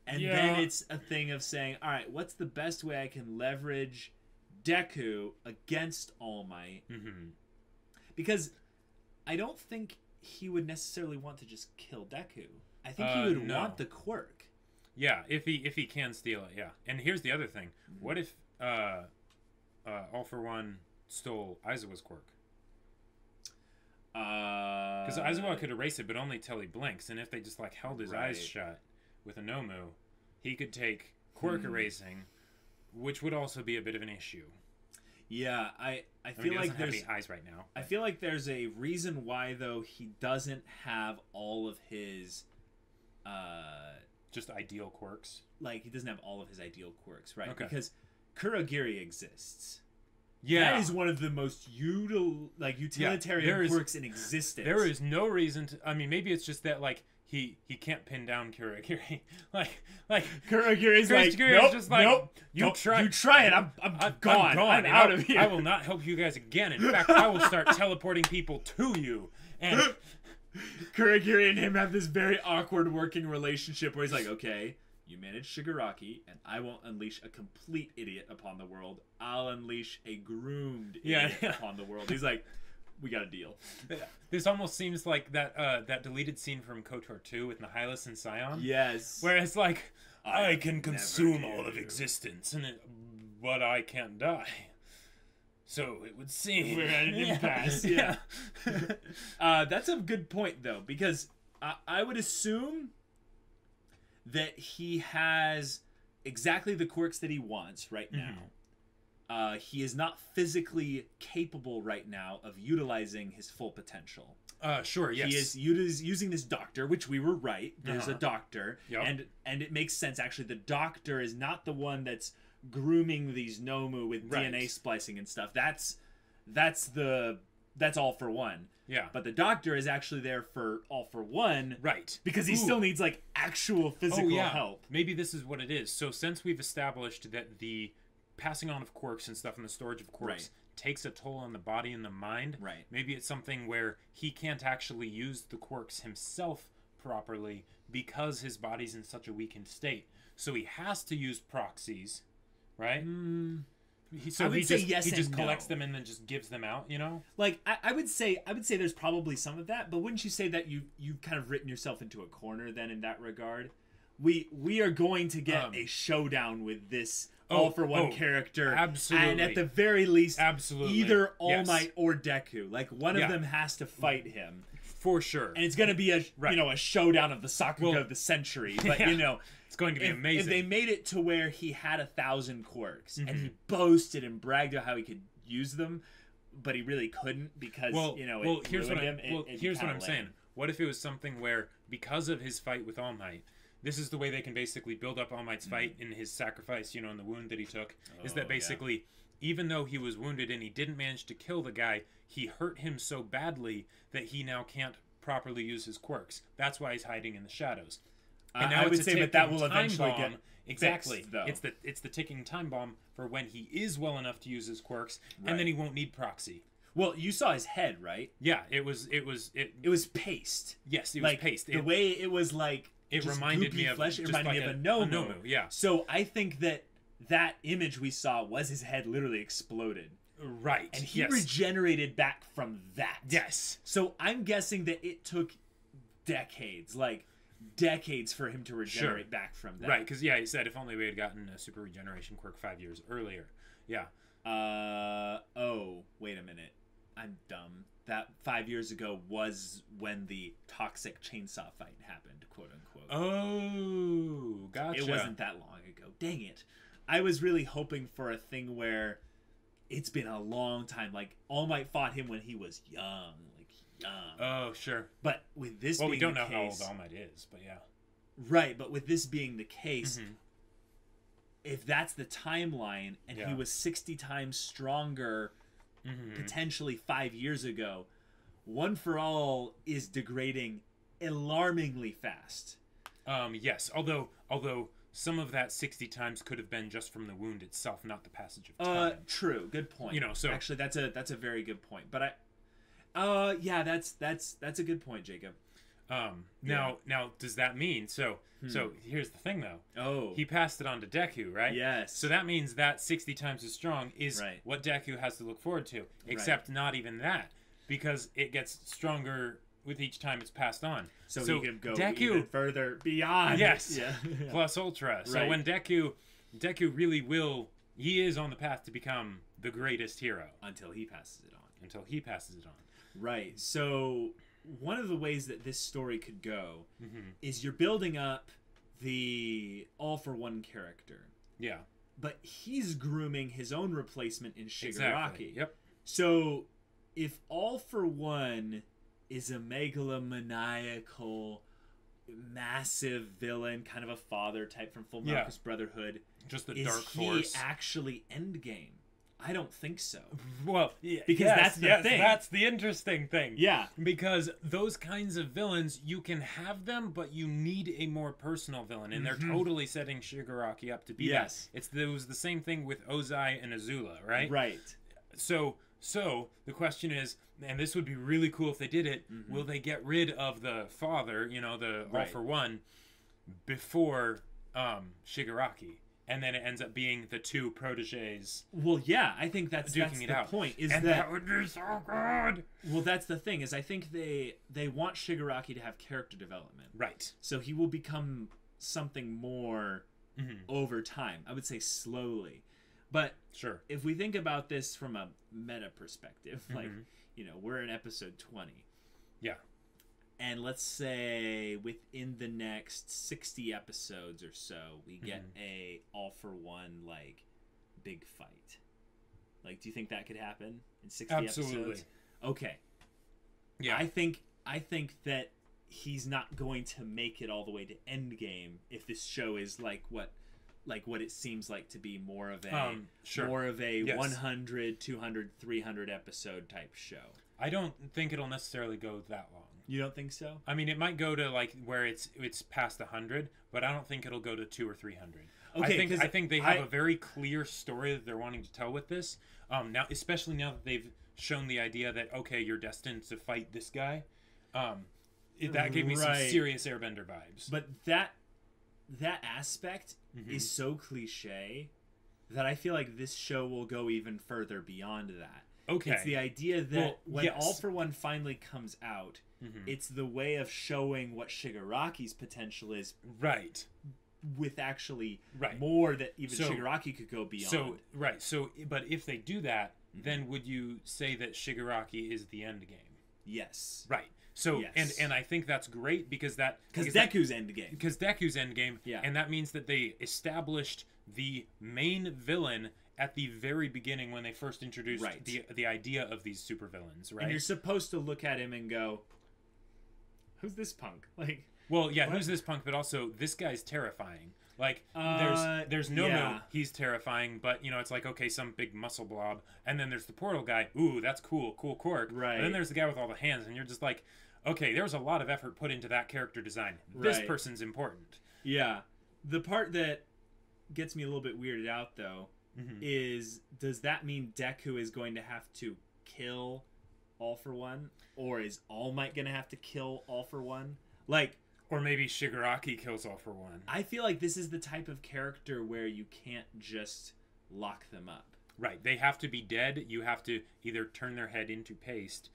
Speaker 1: And then it's a thing of saying, all right, what's the best way I can leverage Deku against All Might? Because I don't think he would necessarily want to just kill Deku. I think he would want the quirk.
Speaker 2: Yeah, if he can steal it, yeah. And here's the other thing. What if All for One stole Aizawa's quirk? Because Aizawa could erase it, but only till he blinks. And if they just, like, held his eyes shut with a Nomu, he could take quirk erasing, which would also be a bit of an issue.
Speaker 1: Yeah, I feel like there's
Speaker 2: any eyes right now.
Speaker 1: I feel like there's a reason why, though, he doesn't have all of his
Speaker 2: just ideal quirks.
Speaker 1: Like, he doesn't have all of his ideal quirks, right?
Speaker 2: Okay.
Speaker 1: Because Kurogiri exists.
Speaker 2: Yeah,
Speaker 1: that is one of the most utilitarian quirks in existence.
Speaker 2: There is no reason to. I mean, maybe it's just that, like, he can't pin down Kurogiri. like
Speaker 1: Kurogiri's like,
Speaker 2: nope, just like,
Speaker 1: nope, you try it. I'm gone. I'm out of here.
Speaker 2: I will not help you guys again. In fact, I will start teleporting people to you. And
Speaker 1: Kurogiri and him have this very awkward working relationship where he's like, okay, you manage Shigaraki, and I won't unleash a complete idiot upon the world. I'll unleash a groomed idiot upon the world. He's like, we got a deal.
Speaker 2: This almost seems like that deleted scene from KOTOR 2 with Nihilus and Scion.
Speaker 1: Yes.
Speaker 2: Where it's like, I can consume all of existence, but I can't die. So it would seem
Speaker 1: we're at an impasse. That's a good point, though, because I would assume that he has exactly the quirks that he wants right now. He is not physically capable right now of utilizing his full potential.
Speaker 2: Sure, yes.
Speaker 1: He is using this doctor, which we were right. There's a doctor. Yep. And it makes sense, actually. The doctor is not the one that's grooming these Nomu with DNA splicing and stuff. That's All for One.
Speaker 2: Yeah.
Speaker 1: But the doctor is actually there for All for One.
Speaker 2: Right.
Speaker 1: Because he still needs, like, actual physical help.
Speaker 2: Maybe this is what it is. So since we've established that the passing on of quirks and stuff and the storage of quirks takes a toll on the body and the mind, maybe it's something where he can't actually use the quirks himself properly because his body's in such a weakened state. So he has to use proxies, right? He just collects them and then just gives them out, you know?
Speaker 1: Like, I would say there's probably some of that, but wouldn't you say that you've kind of written yourself into a corner then in that regard? We are going to get a showdown with this All for One character.
Speaker 2: Absolutely.
Speaker 1: And at the very least, either All Might or Deku. Like, one of them has to fight him.
Speaker 2: For sure.
Speaker 1: And it's going to be a showdown of the Sakuga of the century. But,
Speaker 2: it's going to be amazing.
Speaker 1: If they made it to where he had 1,000 quirks and he boasted and bragged about how he could use them, but he really couldn't because,
Speaker 2: here's what I'm saying. What if it was something where, because of his fight with All Might, this is the way they can basically build up All Might's fight in his sacrifice, in the wound that he took, is that basically, even though he was wounded and he didn't manage to kill the guy, he hurt him so badly that he now can't properly use his quirks. That's why he's hiding in the shadows. And now
Speaker 1: I would say that will eventually get
Speaker 2: exactly.
Speaker 1: Fixed,
Speaker 2: it's the ticking time bomb for when he is well enough to use his quirks, and then he won't need proxy.
Speaker 1: Well, you saw his head, right?
Speaker 2: Yeah, it was
Speaker 1: paste.
Speaker 2: Yes, it was paste.
Speaker 1: The way it was like
Speaker 2: it reminded me of
Speaker 1: flesh. It reminded me of a Nomu.
Speaker 2: Yeah.
Speaker 1: So I think that image we saw was his head literally exploded.
Speaker 2: Right.
Speaker 1: And he regenerated back from that.
Speaker 2: Yes.
Speaker 1: So I'm guessing that it took decades for him to regenerate back from that.
Speaker 2: Right, because he said if only we had gotten a super regeneration quirk 5 years earlier. Yeah.
Speaker 1: Oh, wait a minute. I'm dumb. That 5 years ago was when the toxic chainsaw fight happened, quote unquote.
Speaker 2: Oh, gotcha.
Speaker 1: It wasn't that long ago. Dang it. I was really hoping for a thing where it's been a long time. Like, All Might fought him when he was young.
Speaker 2: Oh, sure.
Speaker 1: But with this being the case...
Speaker 2: Well, we don't know how old All Might is, but yeah.
Speaker 1: Right, but with this being the case, if that's the timeline, and he was 60 times stronger potentially 5 years ago, One for All is degrading alarmingly fast.
Speaker 2: Yes, although some of that 60 times could have been just from the wound itself, not the passage of time.
Speaker 1: True. Good point.
Speaker 2: You know, so
Speaker 1: actually, that's a very good point. But that's a good point, Jacob.
Speaker 2: Now, does that mean so here's the thing though.
Speaker 1: Oh,
Speaker 2: he passed it on to Deku, right?
Speaker 1: Yes.
Speaker 2: So that means that 60 times as strong is what Deku has to look forward to. Except not even that, because it gets stronger with each time it's passed on.
Speaker 1: So he can go even further beyond.
Speaker 2: Yes. Plus Ultra. So when Deku really he is on the path to become the greatest hero
Speaker 1: until he passes it on. Right. So one of the ways that this story could go is you're building up the All for One character.
Speaker 2: Yeah.
Speaker 1: But he's grooming his own replacement in Shigaraki.
Speaker 2: Exactly. Yep.
Speaker 1: So if All for One is a megalomaniacal, massive villain, kind of a father type from Full Marcus Brotherhood,
Speaker 2: just the dark force,
Speaker 1: is he actually Endgame? I don't think so.
Speaker 2: Well,
Speaker 1: because that's the thing.
Speaker 2: That's the interesting thing.
Speaker 1: Yeah.
Speaker 2: Because those kinds of villains, you can have them, but you need a more personal villain, and they're totally setting Shigaraki up to be that. It was the same thing with Ozai and Azula, right?
Speaker 1: Right.
Speaker 2: So the question is, and this would be really cool if they did it, will they get rid of the father, the All for One, before Shigaraki? And then it ends up being the two proteges.
Speaker 1: Well, yeah, I think that's the point.
Speaker 2: That would be so good.
Speaker 1: Well, that's the thing, is I think they want Shigaraki to have character development.
Speaker 2: Right.
Speaker 1: So he will become something more over time. I would say slowly. But if we think about this from a meta perspective, like, we're in episode 20.
Speaker 2: Yeah.
Speaker 1: And let's say within the next 60 episodes or so, we get a All for One, like, big fight. Like, do you think that could happen in 60 episodes? Okay.
Speaker 2: Yeah.
Speaker 1: I think that he's not going to make it all the way to Endgame if this show is like what it seems like to be more of a 100, 200, 300 episode type show.
Speaker 2: I don't think it'll necessarily go that long.
Speaker 1: You don't think so?
Speaker 2: I mean, it might go to like where it's past 100, but I don't think it'll go to 200 or 300.
Speaker 1: Okay,
Speaker 2: I think they have a very clear story that they're wanting to tell with this. Now, especially now that they've shown the idea that you're destined to fight this guy. That gave me some serious Airbender vibes.
Speaker 1: But that aspect is so cliche that I feel like this show will go even further beyond that.
Speaker 2: Okay.
Speaker 1: It's the idea that when All for One finally comes out, it's the way of showing what Shigaraki's potential is.
Speaker 2: Right.
Speaker 1: With actually more that even Shigaraki could go beyond.
Speaker 2: So, but if they do that, then would you say that Shigaraki is the end game?
Speaker 1: Yes.
Speaker 2: Right. So, and I think that's great because
Speaker 1: Deku's endgame.
Speaker 2: Because Deku's endgame.
Speaker 1: Yeah.
Speaker 2: And that means that they established the main villain at the very beginning when they first introduced the idea of these supervillains, right?
Speaker 1: And you're supposed to look at him and go, "Who's this punk?" Like,
Speaker 2: well, yeah, who's this punk? But also, this guy's terrifying. Like, there's Nomu, he's terrifying, but it's like, okay, some big muscle blob, and then there's the portal guy. Ooh, that's cool quirk.
Speaker 1: Right.
Speaker 2: And then there's the guy with all the hands, and you're just like, okay, there's a lot of effort put into that character design. This person's important.
Speaker 1: Yeah. The part that gets me a little bit weirded out, though, is does that mean Deku is going to have to kill All For One? Or is All Might going to have to kill All For One? Like...
Speaker 2: Or maybe Shigaraki kills All For One.
Speaker 1: I feel like this is the type of character where you can't just lock them up.
Speaker 2: Right. They have to be dead. You have to either turn their head into paste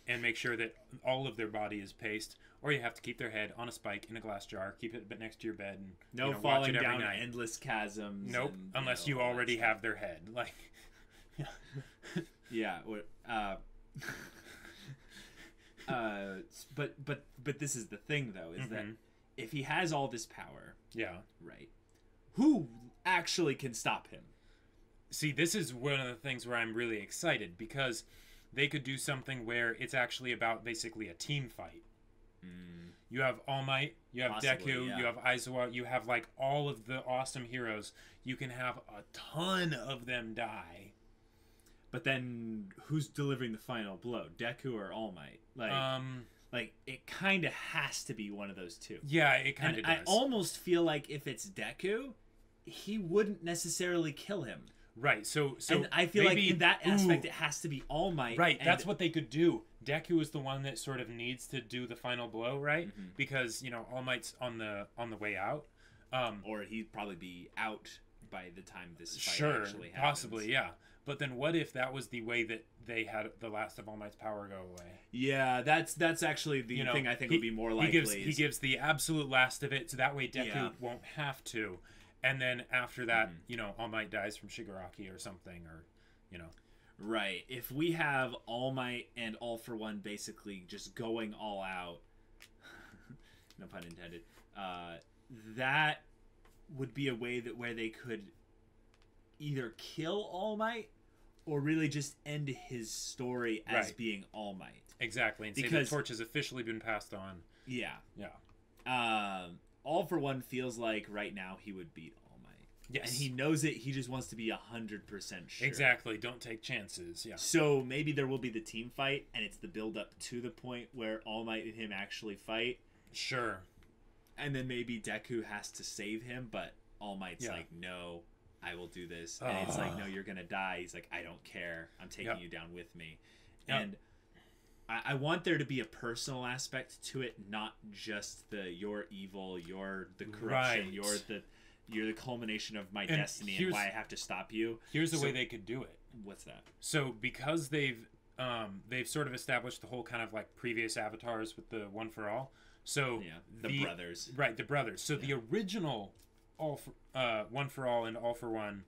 Speaker 2: and make sure that all of their body is paste, or you have to keep their head on a spike in a glass jar, keep it next to your bed, and
Speaker 1: no falling down endless chasms.
Speaker 2: Nope, and, unless you already have their head. Like,
Speaker 1: yeah. But this is the thing, though, is that if he has all this power, right, who actually can stop him?
Speaker 2: See, this is one of the things where I'm really excited, because they could do something where it's actually about basically a team fight. You have All Might, you have Deku, you have Aizawa, you have like all of the awesome heroes. You can have a ton of them die.
Speaker 1: But then who's delivering the final blow, Deku or All Might? Like it kind of has to be one of those two.
Speaker 2: Yeah, it kind of does.
Speaker 1: I almost feel like if it's Deku, he wouldn't necessarily kill him.
Speaker 2: Right, so
Speaker 1: and I feel
Speaker 2: maybe,
Speaker 1: like in that aspect it has to be All Might.
Speaker 2: Right, that's what they could do. Deku is the one that sort of needs to do the final blow, right? Because, you know, All Might's on the way out.
Speaker 1: Or he'd probably be out by the time this fight actually happens.
Speaker 2: Possibly, yeah. But then what if that was the way that they had the last of All Might's power go away?
Speaker 1: Yeah, that's actually the thing I think would be more likely.
Speaker 2: He gives the absolute last of it, so that way Deku won't have to. And then after that, you know, All Might dies from Shigaraki or something, or, you know.
Speaker 1: Right. If we have All Might and All For One basically just going all out, no pun intended, that would be a way that where they could either kill All Might or really just end his story as being All Might.
Speaker 2: Exactly. And because say the torch has officially been passed on.
Speaker 1: Yeah.
Speaker 2: Yeah.
Speaker 1: All For One feels like right now he would beat All Might. Yes. And he knows it. He just wants to be 100% sure.
Speaker 2: Exactly. Don't take chances. Yeah.
Speaker 1: So maybe there will be the team fight, and it's the build up to the point where All Might and him actually fight.
Speaker 2: Sure.
Speaker 1: And then maybe Deku has to save him, but All Might's like, no, I will do this. And it's like, no, you're going to die. He's like, I don't care. I'm taking you down with me. And I want there to be a personal aspect to it, not just the you're evil, you're the corruption, you're the culmination of my destiny and why I have to stop you.
Speaker 2: Here's the way they could do it.
Speaker 1: What's that?
Speaker 2: So because they've sort of established the whole kind of like previous avatars with the One For All. So
Speaker 1: the brothers.
Speaker 2: Right, the brothers. So the original One For All and All For One,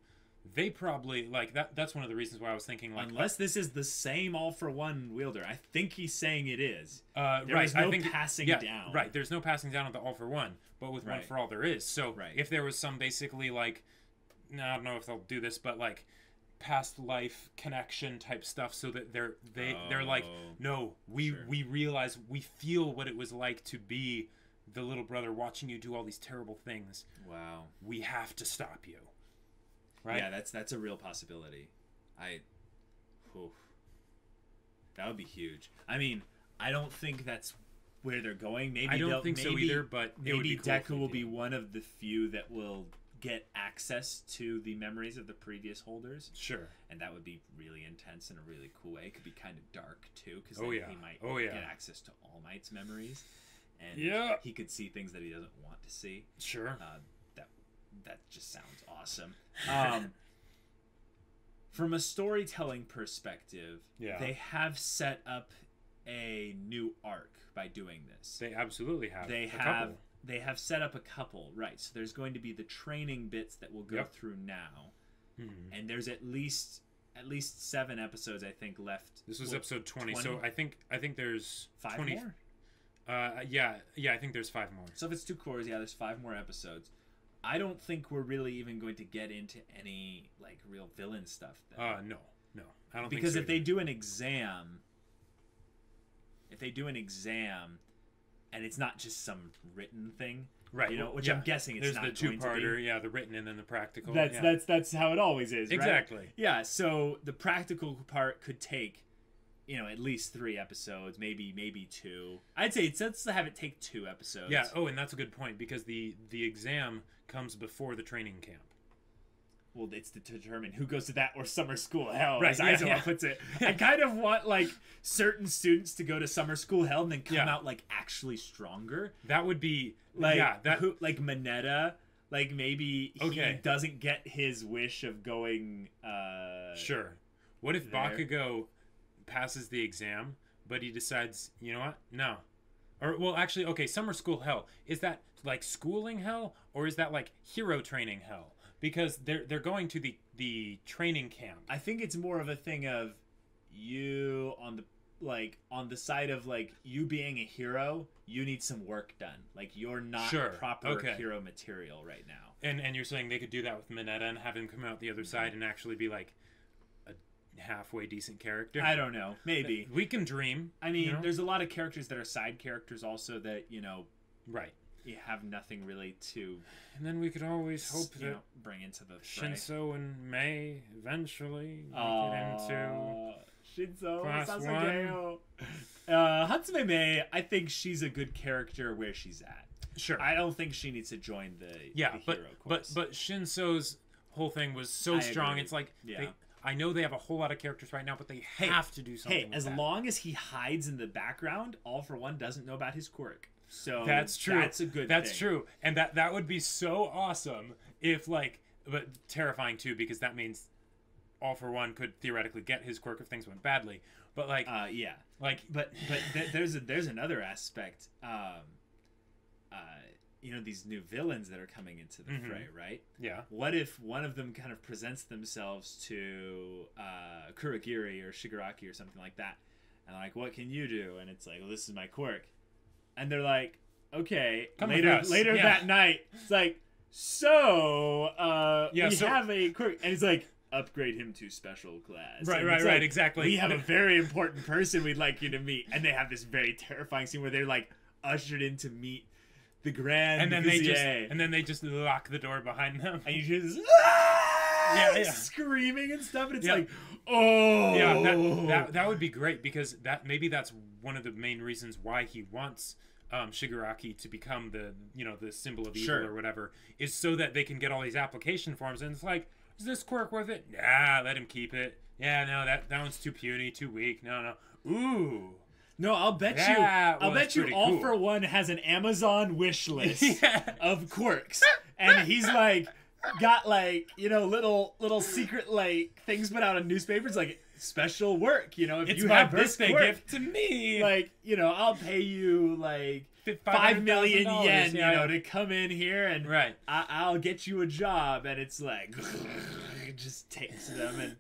Speaker 2: they probably like that's one of the reasons why I was thinking like
Speaker 1: unless this is the same All For One wielder. I think he's saying it is.
Speaker 2: There's
Speaker 1: no passing down.
Speaker 2: Right, there's no passing down of the All For One, but with One For All there is. So if there was some basically like I don't know if they'll do this, but like past life connection type stuff, so that they're like, no, we realize, we feel what it was like to be the little brother watching you do all these terrible things.
Speaker 1: Wow.
Speaker 2: We have to stop you. Right?
Speaker 1: Yeah, that's a real possibility. That would be huge. I mean, I don't think that's where they're going. Maybe
Speaker 2: I don't think so either, but
Speaker 1: maybe Deku will be one of the few that will get access to the memories of the previous holders.
Speaker 2: Sure.
Speaker 1: And that would be really intense in a really cool way. It could be kind of dark too, because he might get access to All Might's memories. And he could see things that he doesn't want to see.
Speaker 2: Sure.
Speaker 1: That just sounds awesome. From a storytelling perspective, they have set up a new arc by doing this.
Speaker 2: They absolutely have.
Speaker 1: They have set up a couple, right? So there's going to be the training bits that we'll go through now, and there's at least 7 episodes I think left.
Speaker 2: This was episode 20, so I think there's
Speaker 1: 5
Speaker 2: 20
Speaker 1: more.
Speaker 2: Yeah, I think there's 5 more.
Speaker 1: So if it's 2 cores, there's 5 more episodes. I don't think we're really even going to get into any like real villain stuff.
Speaker 2: No, I don't think so.
Speaker 1: Because if they do an exam, and it's not just some written thing,
Speaker 2: right?
Speaker 1: You know, which I'm guessing it's not.
Speaker 2: There's the 2-parter, the written and then the practical.
Speaker 1: That's how it always is,
Speaker 2: exactly.
Speaker 1: Right? Yeah. So the practical part could take you know, at least 3 episodes, maybe 2. I'd say let's have it take 2 episodes.
Speaker 2: Yeah. Oh, and that's a good point because the exam comes before the training camp.
Speaker 1: Well, it's to determine who goes to that or summer school hell,
Speaker 2: right,
Speaker 1: as Aizawa puts it. I kind of want, like, certain students to go to summer school hell and then come out, like, actually stronger.
Speaker 2: That would be...
Speaker 1: Like, like Mineta, like, maybe he doesn't get his wish of going...
Speaker 2: Sure. What if Bakugo passes the exam, but he decides, you know what? No. Or, well, actually, okay, summer school hell. Is that, like, schooling hell? Or is that, like, hero training hell? Because they're going to the training camp.
Speaker 1: I think it's more of a thing of you on the side of like you being a hero, you need some work done. Like you're not proper hero material right now.
Speaker 2: And you're saying they could do that with Mineta and have him come out the other side and actually be like a halfway decent character?
Speaker 1: I don't know. Maybe.
Speaker 2: We can dream.
Speaker 1: I mean, there's a lot of characters that are side characters also that, you know,
Speaker 2: right.
Speaker 1: You have nothing really to...
Speaker 2: And then we could always hope that
Speaker 1: bring into the fray.
Speaker 2: Shinso and Mei eventually get into
Speaker 1: Shinso,
Speaker 2: class
Speaker 1: Sasageo. Hatsume Mei, I think she's a good character where she's at.
Speaker 2: Sure.
Speaker 1: I don't think she needs to join the hero course.
Speaker 2: But Shinso's whole thing was so strong. It's like I know they have a whole lot of characters right now, but they have to do something.
Speaker 1: Hey, as long as he hides in the background, All for One doesn't know about his quirk. So
Speaker 2: that's true.
Speaker 1: That's a good
Speaker 2: That's
Speaker 1: thing.
Speaker 2: true. And that would be so awesome if, like, but terrifying too, because that means All for One could theoretically get his quirk if things went badly. But like, but there's another aspect. You know, these new villains that are coming into the fray, right? Yeah.
Speaker 1: What if one of them kind of presents themselves to Kurogiri or Shigaraki or something like that, and like, what can you do? And it's like, well, this is my quirk. And they're like, okay. Later that night, it's like, we have a quirk. And he's like, upgrade him to special class.
Speaker 2: Right, exactly.
Speaker 1: We have a very important person we'd like you to meet. And they have this very terrifying scene where they're like ushered in to meet the Grand
Speaker 2: and then they just lock the door behind them.
Speaker 1: And you just screaming and stuff. And it's like, oh.
Speaker 2: Yeah, that would be great because maybe that's one of the main reasons why he wants Shigaraki to become the symbol of evil or whatever, is so that they can get all these application forms. And it's like, is this quirk worth it? Nah, let him keep it. Yeah, no, that one's too puny, too weak. No. Ooh.
Speaker 1: No, I'll bet you All for One has an Amazon wish list of quirks. And he's like got like, you know, little secret like things put out in newspapers like special work, you know, if you have this
Speaker 2: gift to me,
Speaker 1: like, you know, I'll pay you like 5 million yen, you know, to come in here and I'll get you a job. And it's like it just takes them and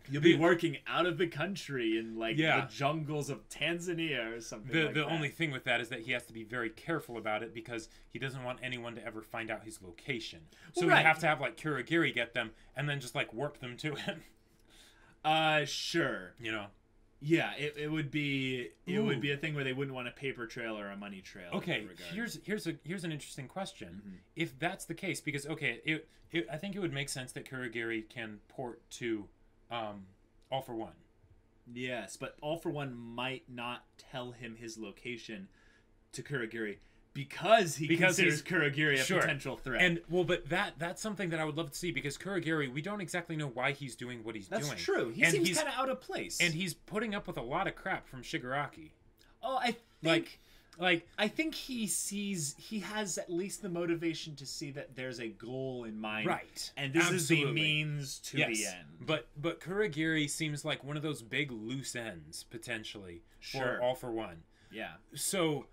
Speaker 1: you'll be working out of the country in like the jungles of Tanzania or something like that.
Speaker 2: The only thing with that is that he has to be very careful about it because he doesn't want anyone to ever find out his location. So we have to have like Kurogiri get them and then just like warp them to him.
Speaker 1: Sure.
Speaker 2: You know.
Speaker 1: Yeah, it would be a thing where they wouldn't want a paper trail or a money trail.
Speaker 2: Okay, here's an interesting question. If that's the case, because I think it would make sense that Kurogiri can port to All for One.
Speaker 1: Yes, but All for One might not tell him his location to Kurogiri because he considers Kurogiri a potential threat.
Speaker 2: And but that's something that I would love to see because Kurogiri, we don't exactly know why he's doing what he's doing.
Speaker 1: That's true. He seems kind of out of place.
Speaker 2: And he's putting up with a lot of crap from Shigaraki.
Speaker 1: Oh, I think I think he has at least the motivation to see that there's a goal in mind.
Speaker 2: Right.
Speaker 1: And this is the means to the end.
Speaker 2: But Kurogiri seems like one of those big loose ends, potentially, for All for One.
Speaker 1: Yeah.
Speaker 2: So,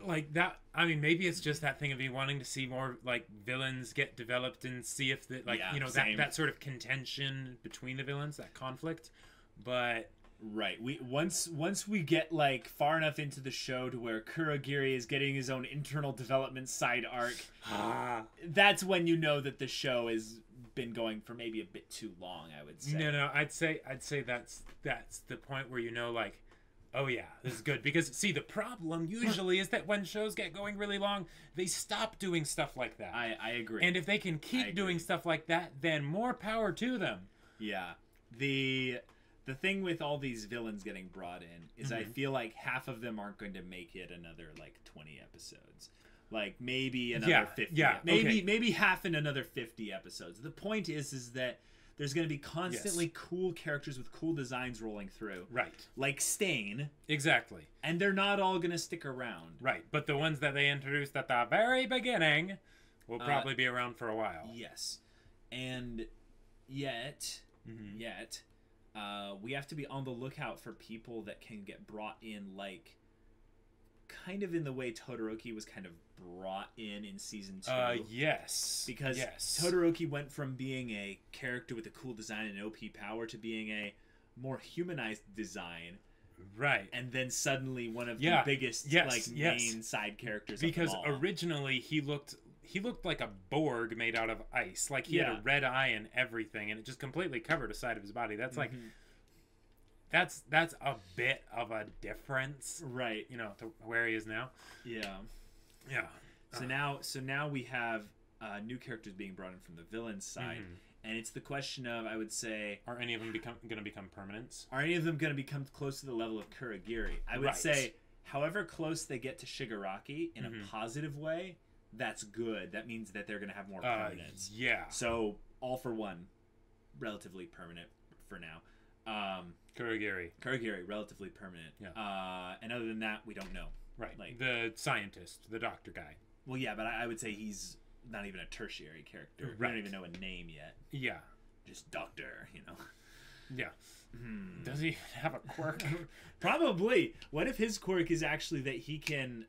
Speaker 2: like, that, I mean, maybe it's just that thing of me wanting to see more, like, villains get developed and see if, that sort of contention between the villains, that conflict. But...
Speaker 1: Right. Once we get like far enough into the show to where Kurogiri is getting his own internal development side arc, that's when you know that the show has been going for maybe a bit too long, I would say.
Speaker 2: No, I'd say that's the point where you know, like, oh yeah, this is good. Because see, the problem usually is that when shows get going really long, they stop doing stuff like that.
Speaker 1: I agree.
Speaker 2: And if they can keep doing stuff like that, then more power to them.
Speaker 1: Yeah. The the thing with all these villains getting brought in is I feel like half of them aren't going to make it another like 20 episodes. Like maybe another 50.
Speaker 2: Yeah.
Speaker 1: Maybe half in another 50 episodes. The point is that there's going to be constantly cool characters with cool designs rolling through.
Speaker 2: Right.
Speaker 1: Like Stain.
Speaker 2: Exactly.
Speaker 1: And they're not all going to stick around.
Speaker 2: Right. But the ones that they introduced at the very beginning will probably be around for a while.
Speaker 1: Yes. And yet, we have to be on the lookout for people that can get brought in, like, kind of in the way Todoroki was kind of brought in season 2.
Speaker 2: Yes.
Speaker 1: Because Todoroki went from being a character with a cool design and OP power to being a more humanized design.
Speaker 2: Right.
Speaker 1: And then suddenly one of the biggest main side characters
Speaker 2: because
Speaker 1: of them all.
Speaker 2: Originally he looked like a Borg made out of ice. Like he had a red eye and everything, and it just completely covered a side of his body. That's like that's a bit of a difference,
Speaker 1: right?
Speaker 2: You know, to where he is now.
Speaker 1: Yeah. So now we have new characters being brought in from the villain side, and it's the question of, I would say,
Speaker 2: are any of them going to become permanents?
Speaker 1: Are any of them going to become close to the level of Kurogiri? I would say, however close they get to Shigaraki in a positive way, that's good. That means that they're going to have more permanence. So All for One, relatively permanent for now.
Speaker 2: Kurogiri,
Speaker 1: relatively permanent. And other than that, we don't know.
Speaker 2: Right. Like the scientist, the doctor guy.
Speaker 1: Well, yeah, but I would say he's not even a tertiary character. Right. We don't even know a name yet.
Speaker 2: Yeah.
Speaker 1: Just doctor, you know.
Speaker 2: Yeah. Does he have a quirk?
Speaker 1: Probably. What if his quirk is actually that he can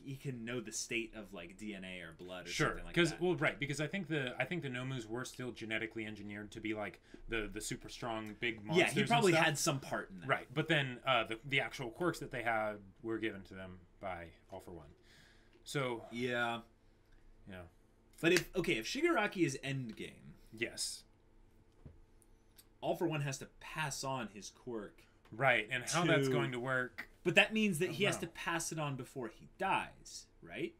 Speaker 1: he can know the state of like DNA or blood or something like that?
Speaker 2: Because I think the Nomus were still genetically engineered to be like the super strong big monsters.
Speaker 1: Yeah, he probably had some part in that.
Speaker 2: Right. But then the actual quirks that they had were given to them by All for One. So
Speaker 1: yeah. But if Shigaraki is endgame,
Speaker 2: yes,
Speaker 1: All for One has to pass on his quirk.
Speaker 2: Right, and how that's going to work.
Speaker 1: But that means that he has to pass it on before he dies, right?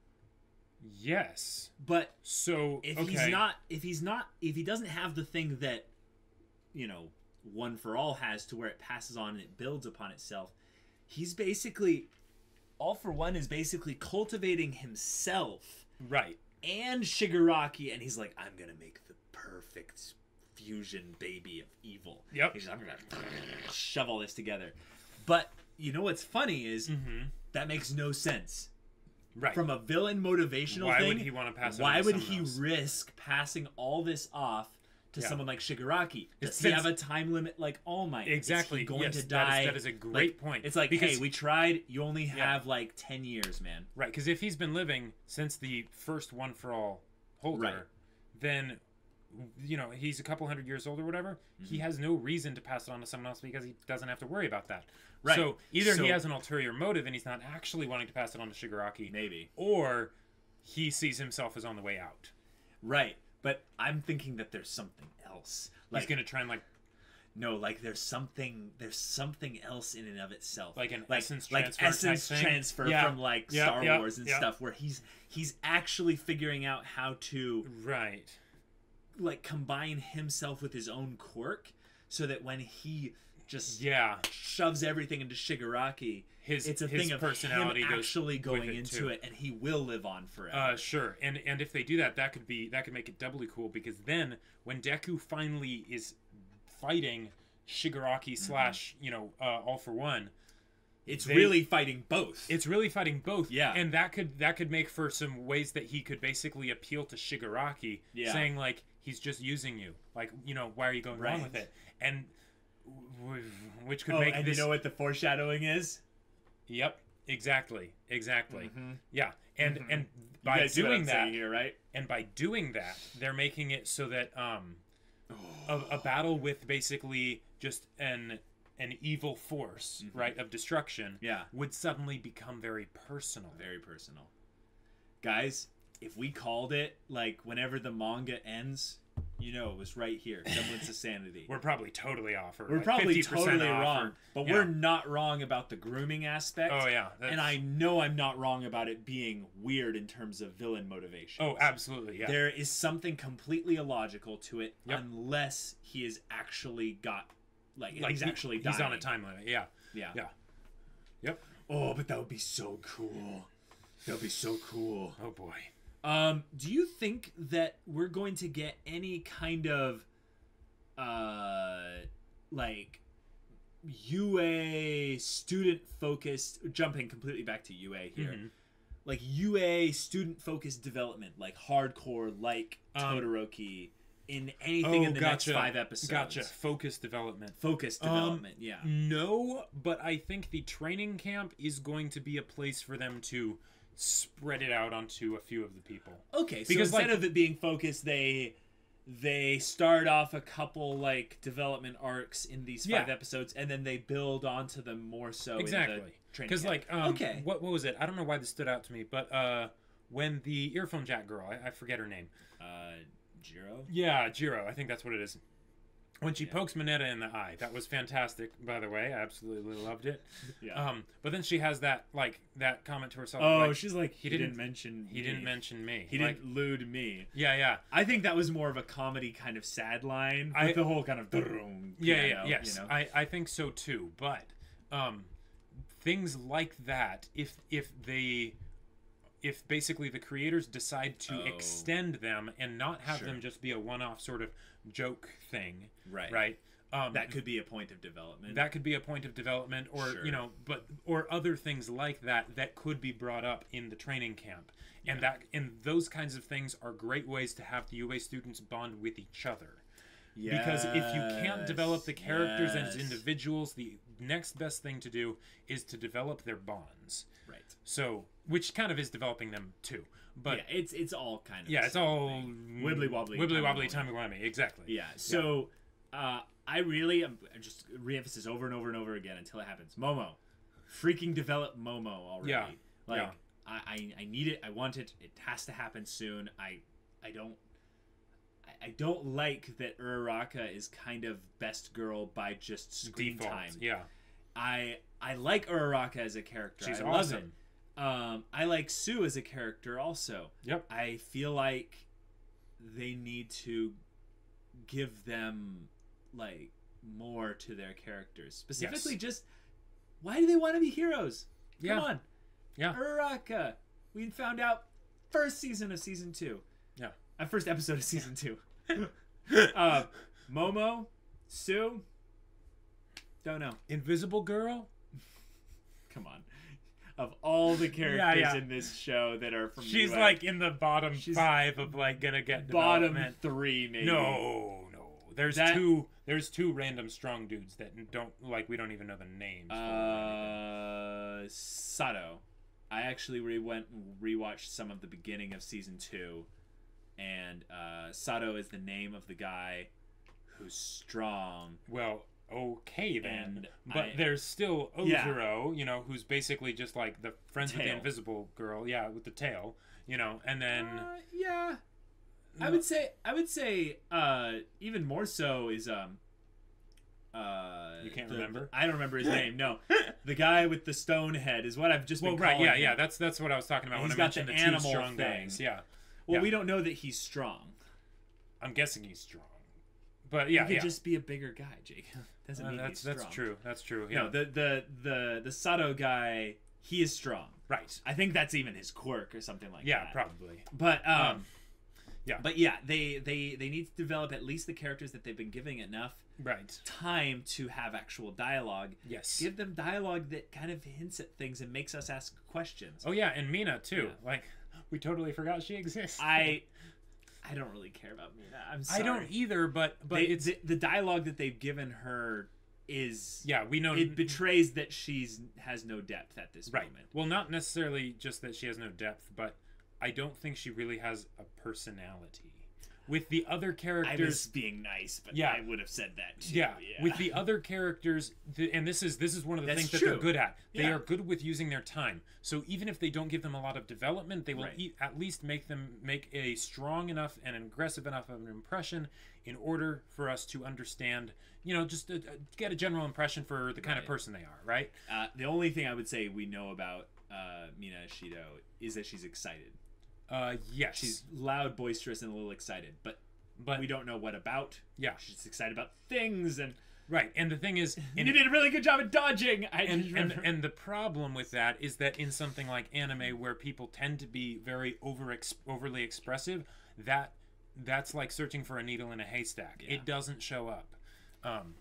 Speaker 2: Yes.
Speaker 1: But
Speaker 2: so
Speaker 1: if he doesn't have the thing that, you know, One for All has, to where it passes on and it builds upon itself, he's basically, All for One is basically cultivating himself.
Speaker 2: Right.
Speaker 1: And Shigaraki, and he's like, I'm gonna make the perfect fusion baby of evil.
Speaker 2: Yep.
Speaker 1: He's like, I'm gonna shove all this together. But you know what's funny is that makes no sense.
Speaker 2: Right.
Speaker 1: From a villain motivational thing,
Speaker 2: why would he want to pass it on?
Speaker 1: Why would he risk passing all this off to someone like Shigaraki? Does he have a time limit like All Might?
Speaker 2: Exactly.
Speaker 1: Is he going to die?
Speaker 2: That is a great point.
Speaker 1: It's like, hey, we tried. You only have like 10 years, man.
Speaker 2: Right. Because if he's been living since the first One for All holder, then, you know, he's a couple hundred years old or whatever. He has no reason to pass it on to someone else because he doesn't have to worry about that. Right. So either he has an ulterior motive and he's not actually wanting to pass it on to Shigaraki,
Speaker 1: maybe,
Speaker 2: or he sees himself as on the way out.
Speaker 1: Right. But I'm thinking that there's something else.
Speaker 2: Like, he's gonna try and
Speaker 1: there's something else in and of itself,
Speaker 2: like an
Speaker 1: essence
Speaker 2: transfer
Speaker 1: from like Star Wars and stuff, where he's actually figuring out how to like combine himself with his own quirk, so that when he just shoves everything into Shigaraki, it's a thing of personality him actually going into it, and he will live on forever.
Speaker 2: Sure. And if they do that, that could make it doubly cool, because then when Deku finally is fighting Shigaraki slash All for One,
Speaker 1: it's really fighting both.
Speaker 2: Yeah. And that could make for some ways that he could basically appeal to Shigaraki, saying like, he's just using you, like, you know, why are you going wrong with it? And which could make this...
Speaker 1: you know what the foreshadowing is?
Speaker 2: Yep, exactly. Yeah, and by doing that
Speaker 1: here, right?
Speaker 2: And by doing that, they're making it so that a battle with basically just an evil force, right, of destruction, would suddenly become very personal.
Speaker 1: Guys, if we called it, like, whenever the manga ends, you know, it was right here. Semblance of Sanity.
Speaker 2: We're probably totally off.
Speaker 1: We're probably totally wrong. But we're not wrong about the grooming aspect.
Speaker 2: Oh, yeah.
Speaker 1: And I know I'm not wrong about it being weird in terms of villain motivation.
Speaker 2: Oh, absolutely, yeah.
Speaker 1: There is something completely illogical to it unless he has actually got like he's actually dying.
Speaker 2: He's on a time limit. Yeah. Yep.
Speaker 1: Oh, but that would be so cool. That would be so cool.
Speaker 2: Oh boy.
Speaker 1: Do you think that we're going to get any kind of like UA student focused, jumping completely back to UA here, like UA student focused development, like hardcore, like Todoroki, in anything in the next 5 episodes?
Speaker 2: Gotcha. Focused development.
Speaker 1: Yeah.
Speaker 2: No, but I think the training camp is going to be a place for them to spread it out onto a few of the people.
Speaker 1: Okay, because instead of it being focused, they start off a couple like development arcs in these 5 episodes, and then they build onto them more so.
Speaker 2: Exactly.
Speaker 1: In the training
Speaker 2: because
Speaker 1: camp.
Speaker 2: Okay. What was it? I don't know why this stood out to me, but when the earphone jack girl, I forget her name.
Speaker 1: Jiro?
Speaker 2: Yeah, Jiro. I think that's what it is. When she pokes Mineta in the eye, that was fantastic. By the way, I absolutely loved it.
Speaker 1: Yeah.
Speaker 2: But then she has that comment to herself.
Speaker 1: Oh, like, she's like, he didn't mention me.
Speaker 2: Didn't mention me.
Speaker 1: He didn't lewd me.
Speaker 2: Yeah.
Speaker 1: I think that was more of a comedy kind of sad line. With the whole kind of
Speaker 2: yes. You know? I think so too. But things like that, if basically the creators decide to extend them and not have them just be a one-off sort of joke thing, right?
Speaker 1: That could be a point of development.
Speaker 2: That could be a point of development, or or other things like that could be brought up in the training camp, and those kinds of things are great ways to have the UA students bond with each other. Because if you can't develop the characters as individuals, the next best thing to do is to develop their bonds.
Speaker 1: Right.
Speaker 2: So, which kind of is developing them too. But
Speaker 1: it's all kind of
Speaker 2: it's all
Speaker 1: wibbly wobbly,
Speaker 2: timey wimey. Exactly.
Speaker 1: Yeah. So, I really just reemphasize over and over and over again until it happens. Momo, freaking develop Momo already.
Speaker 2: Yeah.
Speaker 1: I need it. I want it. It has to happen soon. I don't like that Uraraka is kind of best girl by just screen time.
Speaker 2: Yeah.
Speaker 1: I like Uraraka as a character.
Speaker 2: She's
Speaker 1: I
Speaker 2: awesome.
Speaker 1: Love it. I like Sue as a character also.
Speaker 2: Yep.
Speaker 1: I feel like they need to give them like more to their characters. Specifically just why do they want to be heroes? Come on.
Speaker 2: Yeah.
Speaker 1: Uraraka. We found out first season of season 2.
Speaker 2: Yeah.
Speaker 1: First episode of season 2. Momo, Sue, don't know.
Speaker 2: Invisible Girl?
Speaker 1: Come on. Of all the characters in this show that are from
Speaker 2: she's
Speaker 1: UA,
Speaker 2: like in the bottom 5 of like gonna get
Speaker 1: bottom 3 maybe.
Speaker 2: No. There's two random strong dudes that we don't even know the names.
Speaker 1: Sato. I actually rewatched some of the beginning of season 2, and Sato is the name of the guy who's strong.
Speaker 2: Well, okay then, but there's still Ozuro, who's basically just like the friends with the invisible girl, with the tail, and then
Speaker 1: I would say even more so is
Speaker 2: you can't remember?
Speaker 1: I don't remember his name. No, the guy with the stone head is what I've just been calling him.
Speaker 2: That's what I was talking about when
Speaker 1: he's
Speaker 2: I
Speaker 1: got
Speaker 2: mentioned
Speaker 1: the
Speaker 2: the
Speaker 1: animal
Speaker 2: two strong
Speaker 1: thing.
Speaker 2: guys. Yeah.
Speaker 1: Well, we don't know that he's strong.
Speaker 2: I'm guessing he's strong, but
Speaker 1: he could just be a bigger guy, Jake. Doesn't mean he's strong.
Speaker 2: That's true. Yeah.
Speaker 1: No, the Sato guy, he is strong.
Speaker 2: Right.
Speaker 1: I think that's even his quirk or something like that.
Speaker 2: Yeah, probably.
Speaker 1: But they need to develop at least the characters that they've been giving enough time to have actual dialogue.
Speaker 2: Yes.
Speaker 1: Give them dialogue that kind of hints at things and makes us ask questions.
Speaker 2: Oh yeah, and Mina too. Yeah. Like we totally forgot she exists.
Speaker 1: I don't really care about Mina. I'm sorry.
Speaker 2: I don't either, but
Speaker 1: it's the dialogue that they've given her is
Speaker 2: we know
Speaker 1: it betrays that has no depth at this moment.
Speaker 2: Well, not necessarily just that she has no depth, but I don't think she really has a personality. With the other characters,
Speaker 1: I was being nice, but I would have said that too.
Speaker 2: Yeah. With the other characters, and this is one of the things that they're good at. They are good with using their time. So even if they don't give them a lot of development, they will at least make them make a strong enough and aggressive enough of an impression in order for us to understand, just to get a general impression for the kind of person they are, right?
Speaker 1: The only thing I would say we know about Mina Ishido is that she's excited.
Speaker 2: Yes.
Speaker 1: She's loud, boisterous, and a little excited, but we don't know what about.
Speaker 2: Yeah.
Speaker 1: She's excited about things, and
Speaker 2: Right, and the thing is,
Speaker 1: you did a really good job at dodging.
Speaker 2: And the problem with that is that in something like anime, where people tend to be very overly expressive, that's like searching for a needle in a haystack. Yeah. It doesn't show up.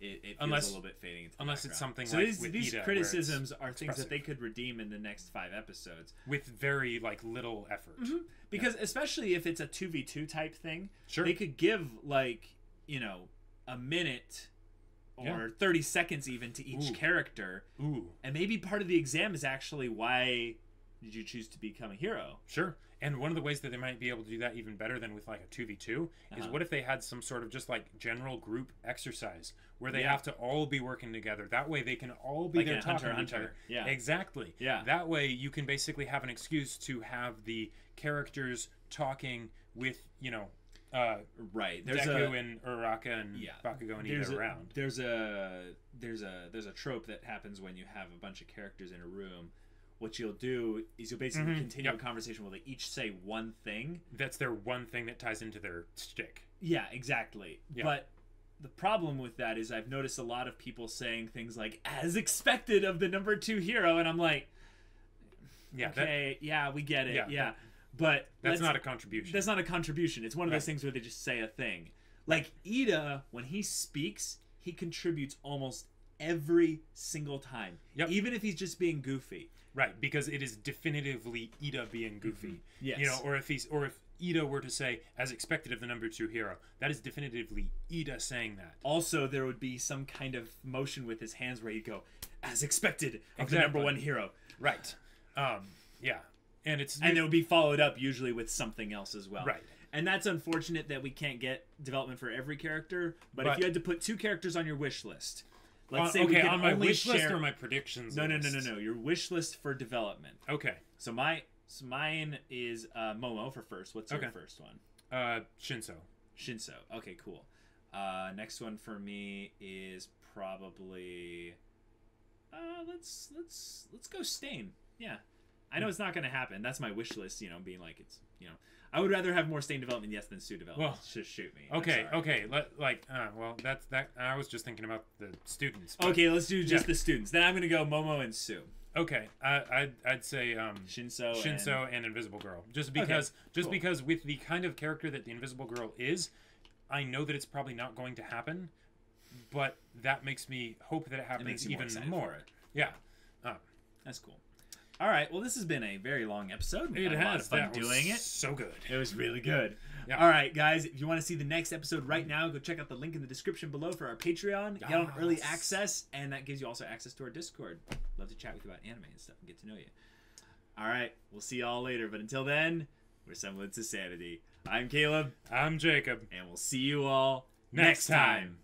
Speaker 1: It feels a little bit fading into the
Speaker 2: unless
Speaker 1: background.
Speaker 2: It's something
Speaker 1: so
Speaker 2: like
Speaker 1: these
Speaker 2: Ida,
Speaker 1: criticisms are things that they could redeem in the next 5 episodes
Speaker 2: with very like little effort.
Speaker 1: Because especially if it's a 2v2 type thing,
Speaker 2: sure,
Speaker 1: they could give like, you know, a minute or 30 seconds even to each character. And maybe part of the exam is actually, why did you choose to become a hero?
Speaker 2: Sure. And one of the ways that they might be able to do that even better than with like a 2v2 is what if they had some sort of just like general group exercise where they have to all be working together. That way they can all be
Speaker 1: like
Speaker 2: there talking to each other.
Speaker 1: Yeah.
Speaker 2: Exactly.
Speaker 1: Yeah.
Speaker 2: That way you can basically have an excuse to have the characters talking with, you know,
Speaker 1: right.
Speaker 2: There's Deku and Uraraka and Bakugo and Ida around.
Speaker 1: There's a trope that happens when you have a bunch of characters in a room. What you'll do is you'll basically continue a conversation where they each say one thing.
Speaker 2: That's their one thing that ties into their shtick.
Speaker 1: Yeah, exactly. Yeah. But the problem with that is I've noticed a lot of people saying things like, as expected of the number 2 hero, and I'm like, okay, we get it, but
Speaker 2: that's not a contribution.
Speaker 1: That's not a contribution. It's one of those things where they just say a thing. Like Ida, when he speaks, he contributes almost every single time. Even if he's just being goofy.
Speaker 2: Right, because it is definitively Ida being goofy.
Speaker 1: Yes.
Speaker 2: You know, or if Ida were to say, as expected of the number 2 hero, that is definitively Ida saying that.
Speaker 1: Also, there would be some kind of motion with his hands where he'd go, as expected of the number 1 hero.
Speaker 2: Right. Yeah. And it
Speaker 1: would be followed up usually with something else as well.
Speaker 2: Right.
Speaker 1: And that's unfortunate that we can't get development for every character, but if you had to put 2 characters on your wish list, let's say we can
Speaker 2: on my
Speaker 1: only
Speaker 2: wish list
Speaker 1: share...
Speaker 2: or my predictions
Speaker 1: No,
Speaker 2: list?
Speaker 1: No. Your wish list for development.
Speaker 2: Okay.
Speaker 1: So mine is Momo for first. What's your first one? Shinso. Okay, cool. Next one for me is probably let's go Stain. Yeah. I know it's not going to happen. That's my wish list, you know, being like it's, you know, I would rather have more Stain development, yes, than Sue development. Well, just shoot me.
Speaker 2: Okay. Well, that's that. I was just thinking about the students.
Speaker 1: Okay, let's do just the students. Then I'm going to go Momo and Sue.
Speaker 2: Okay, I'd say Shinso and Invisible Girl. Just because because with the kind of character that the Invisible Girl is, I know that it's probably not going to happen, but that makes me hope that it happens even more. Yeah.
Speaker 1: That's cool. All right, well, this has been a very long episode.
Speaker 2: It has.
Speaker 1: A lot of fun doing it.
Speaker 2: So good.
Speaker 1: It was really good. Yeah. All right, guys, if you want to see the next episode right now, go check out the link in the description below for our Patreon. Get on early access, and that gives you also access to our Discord. Love to chat with you about anime and stuff and get to know you. All right, we'll see y'all later, but until then, we're Semblance of Sanity. I'm Caleb.
Speaker 2: I'm Jacob.
Speaker 1: And we'll see you all next time.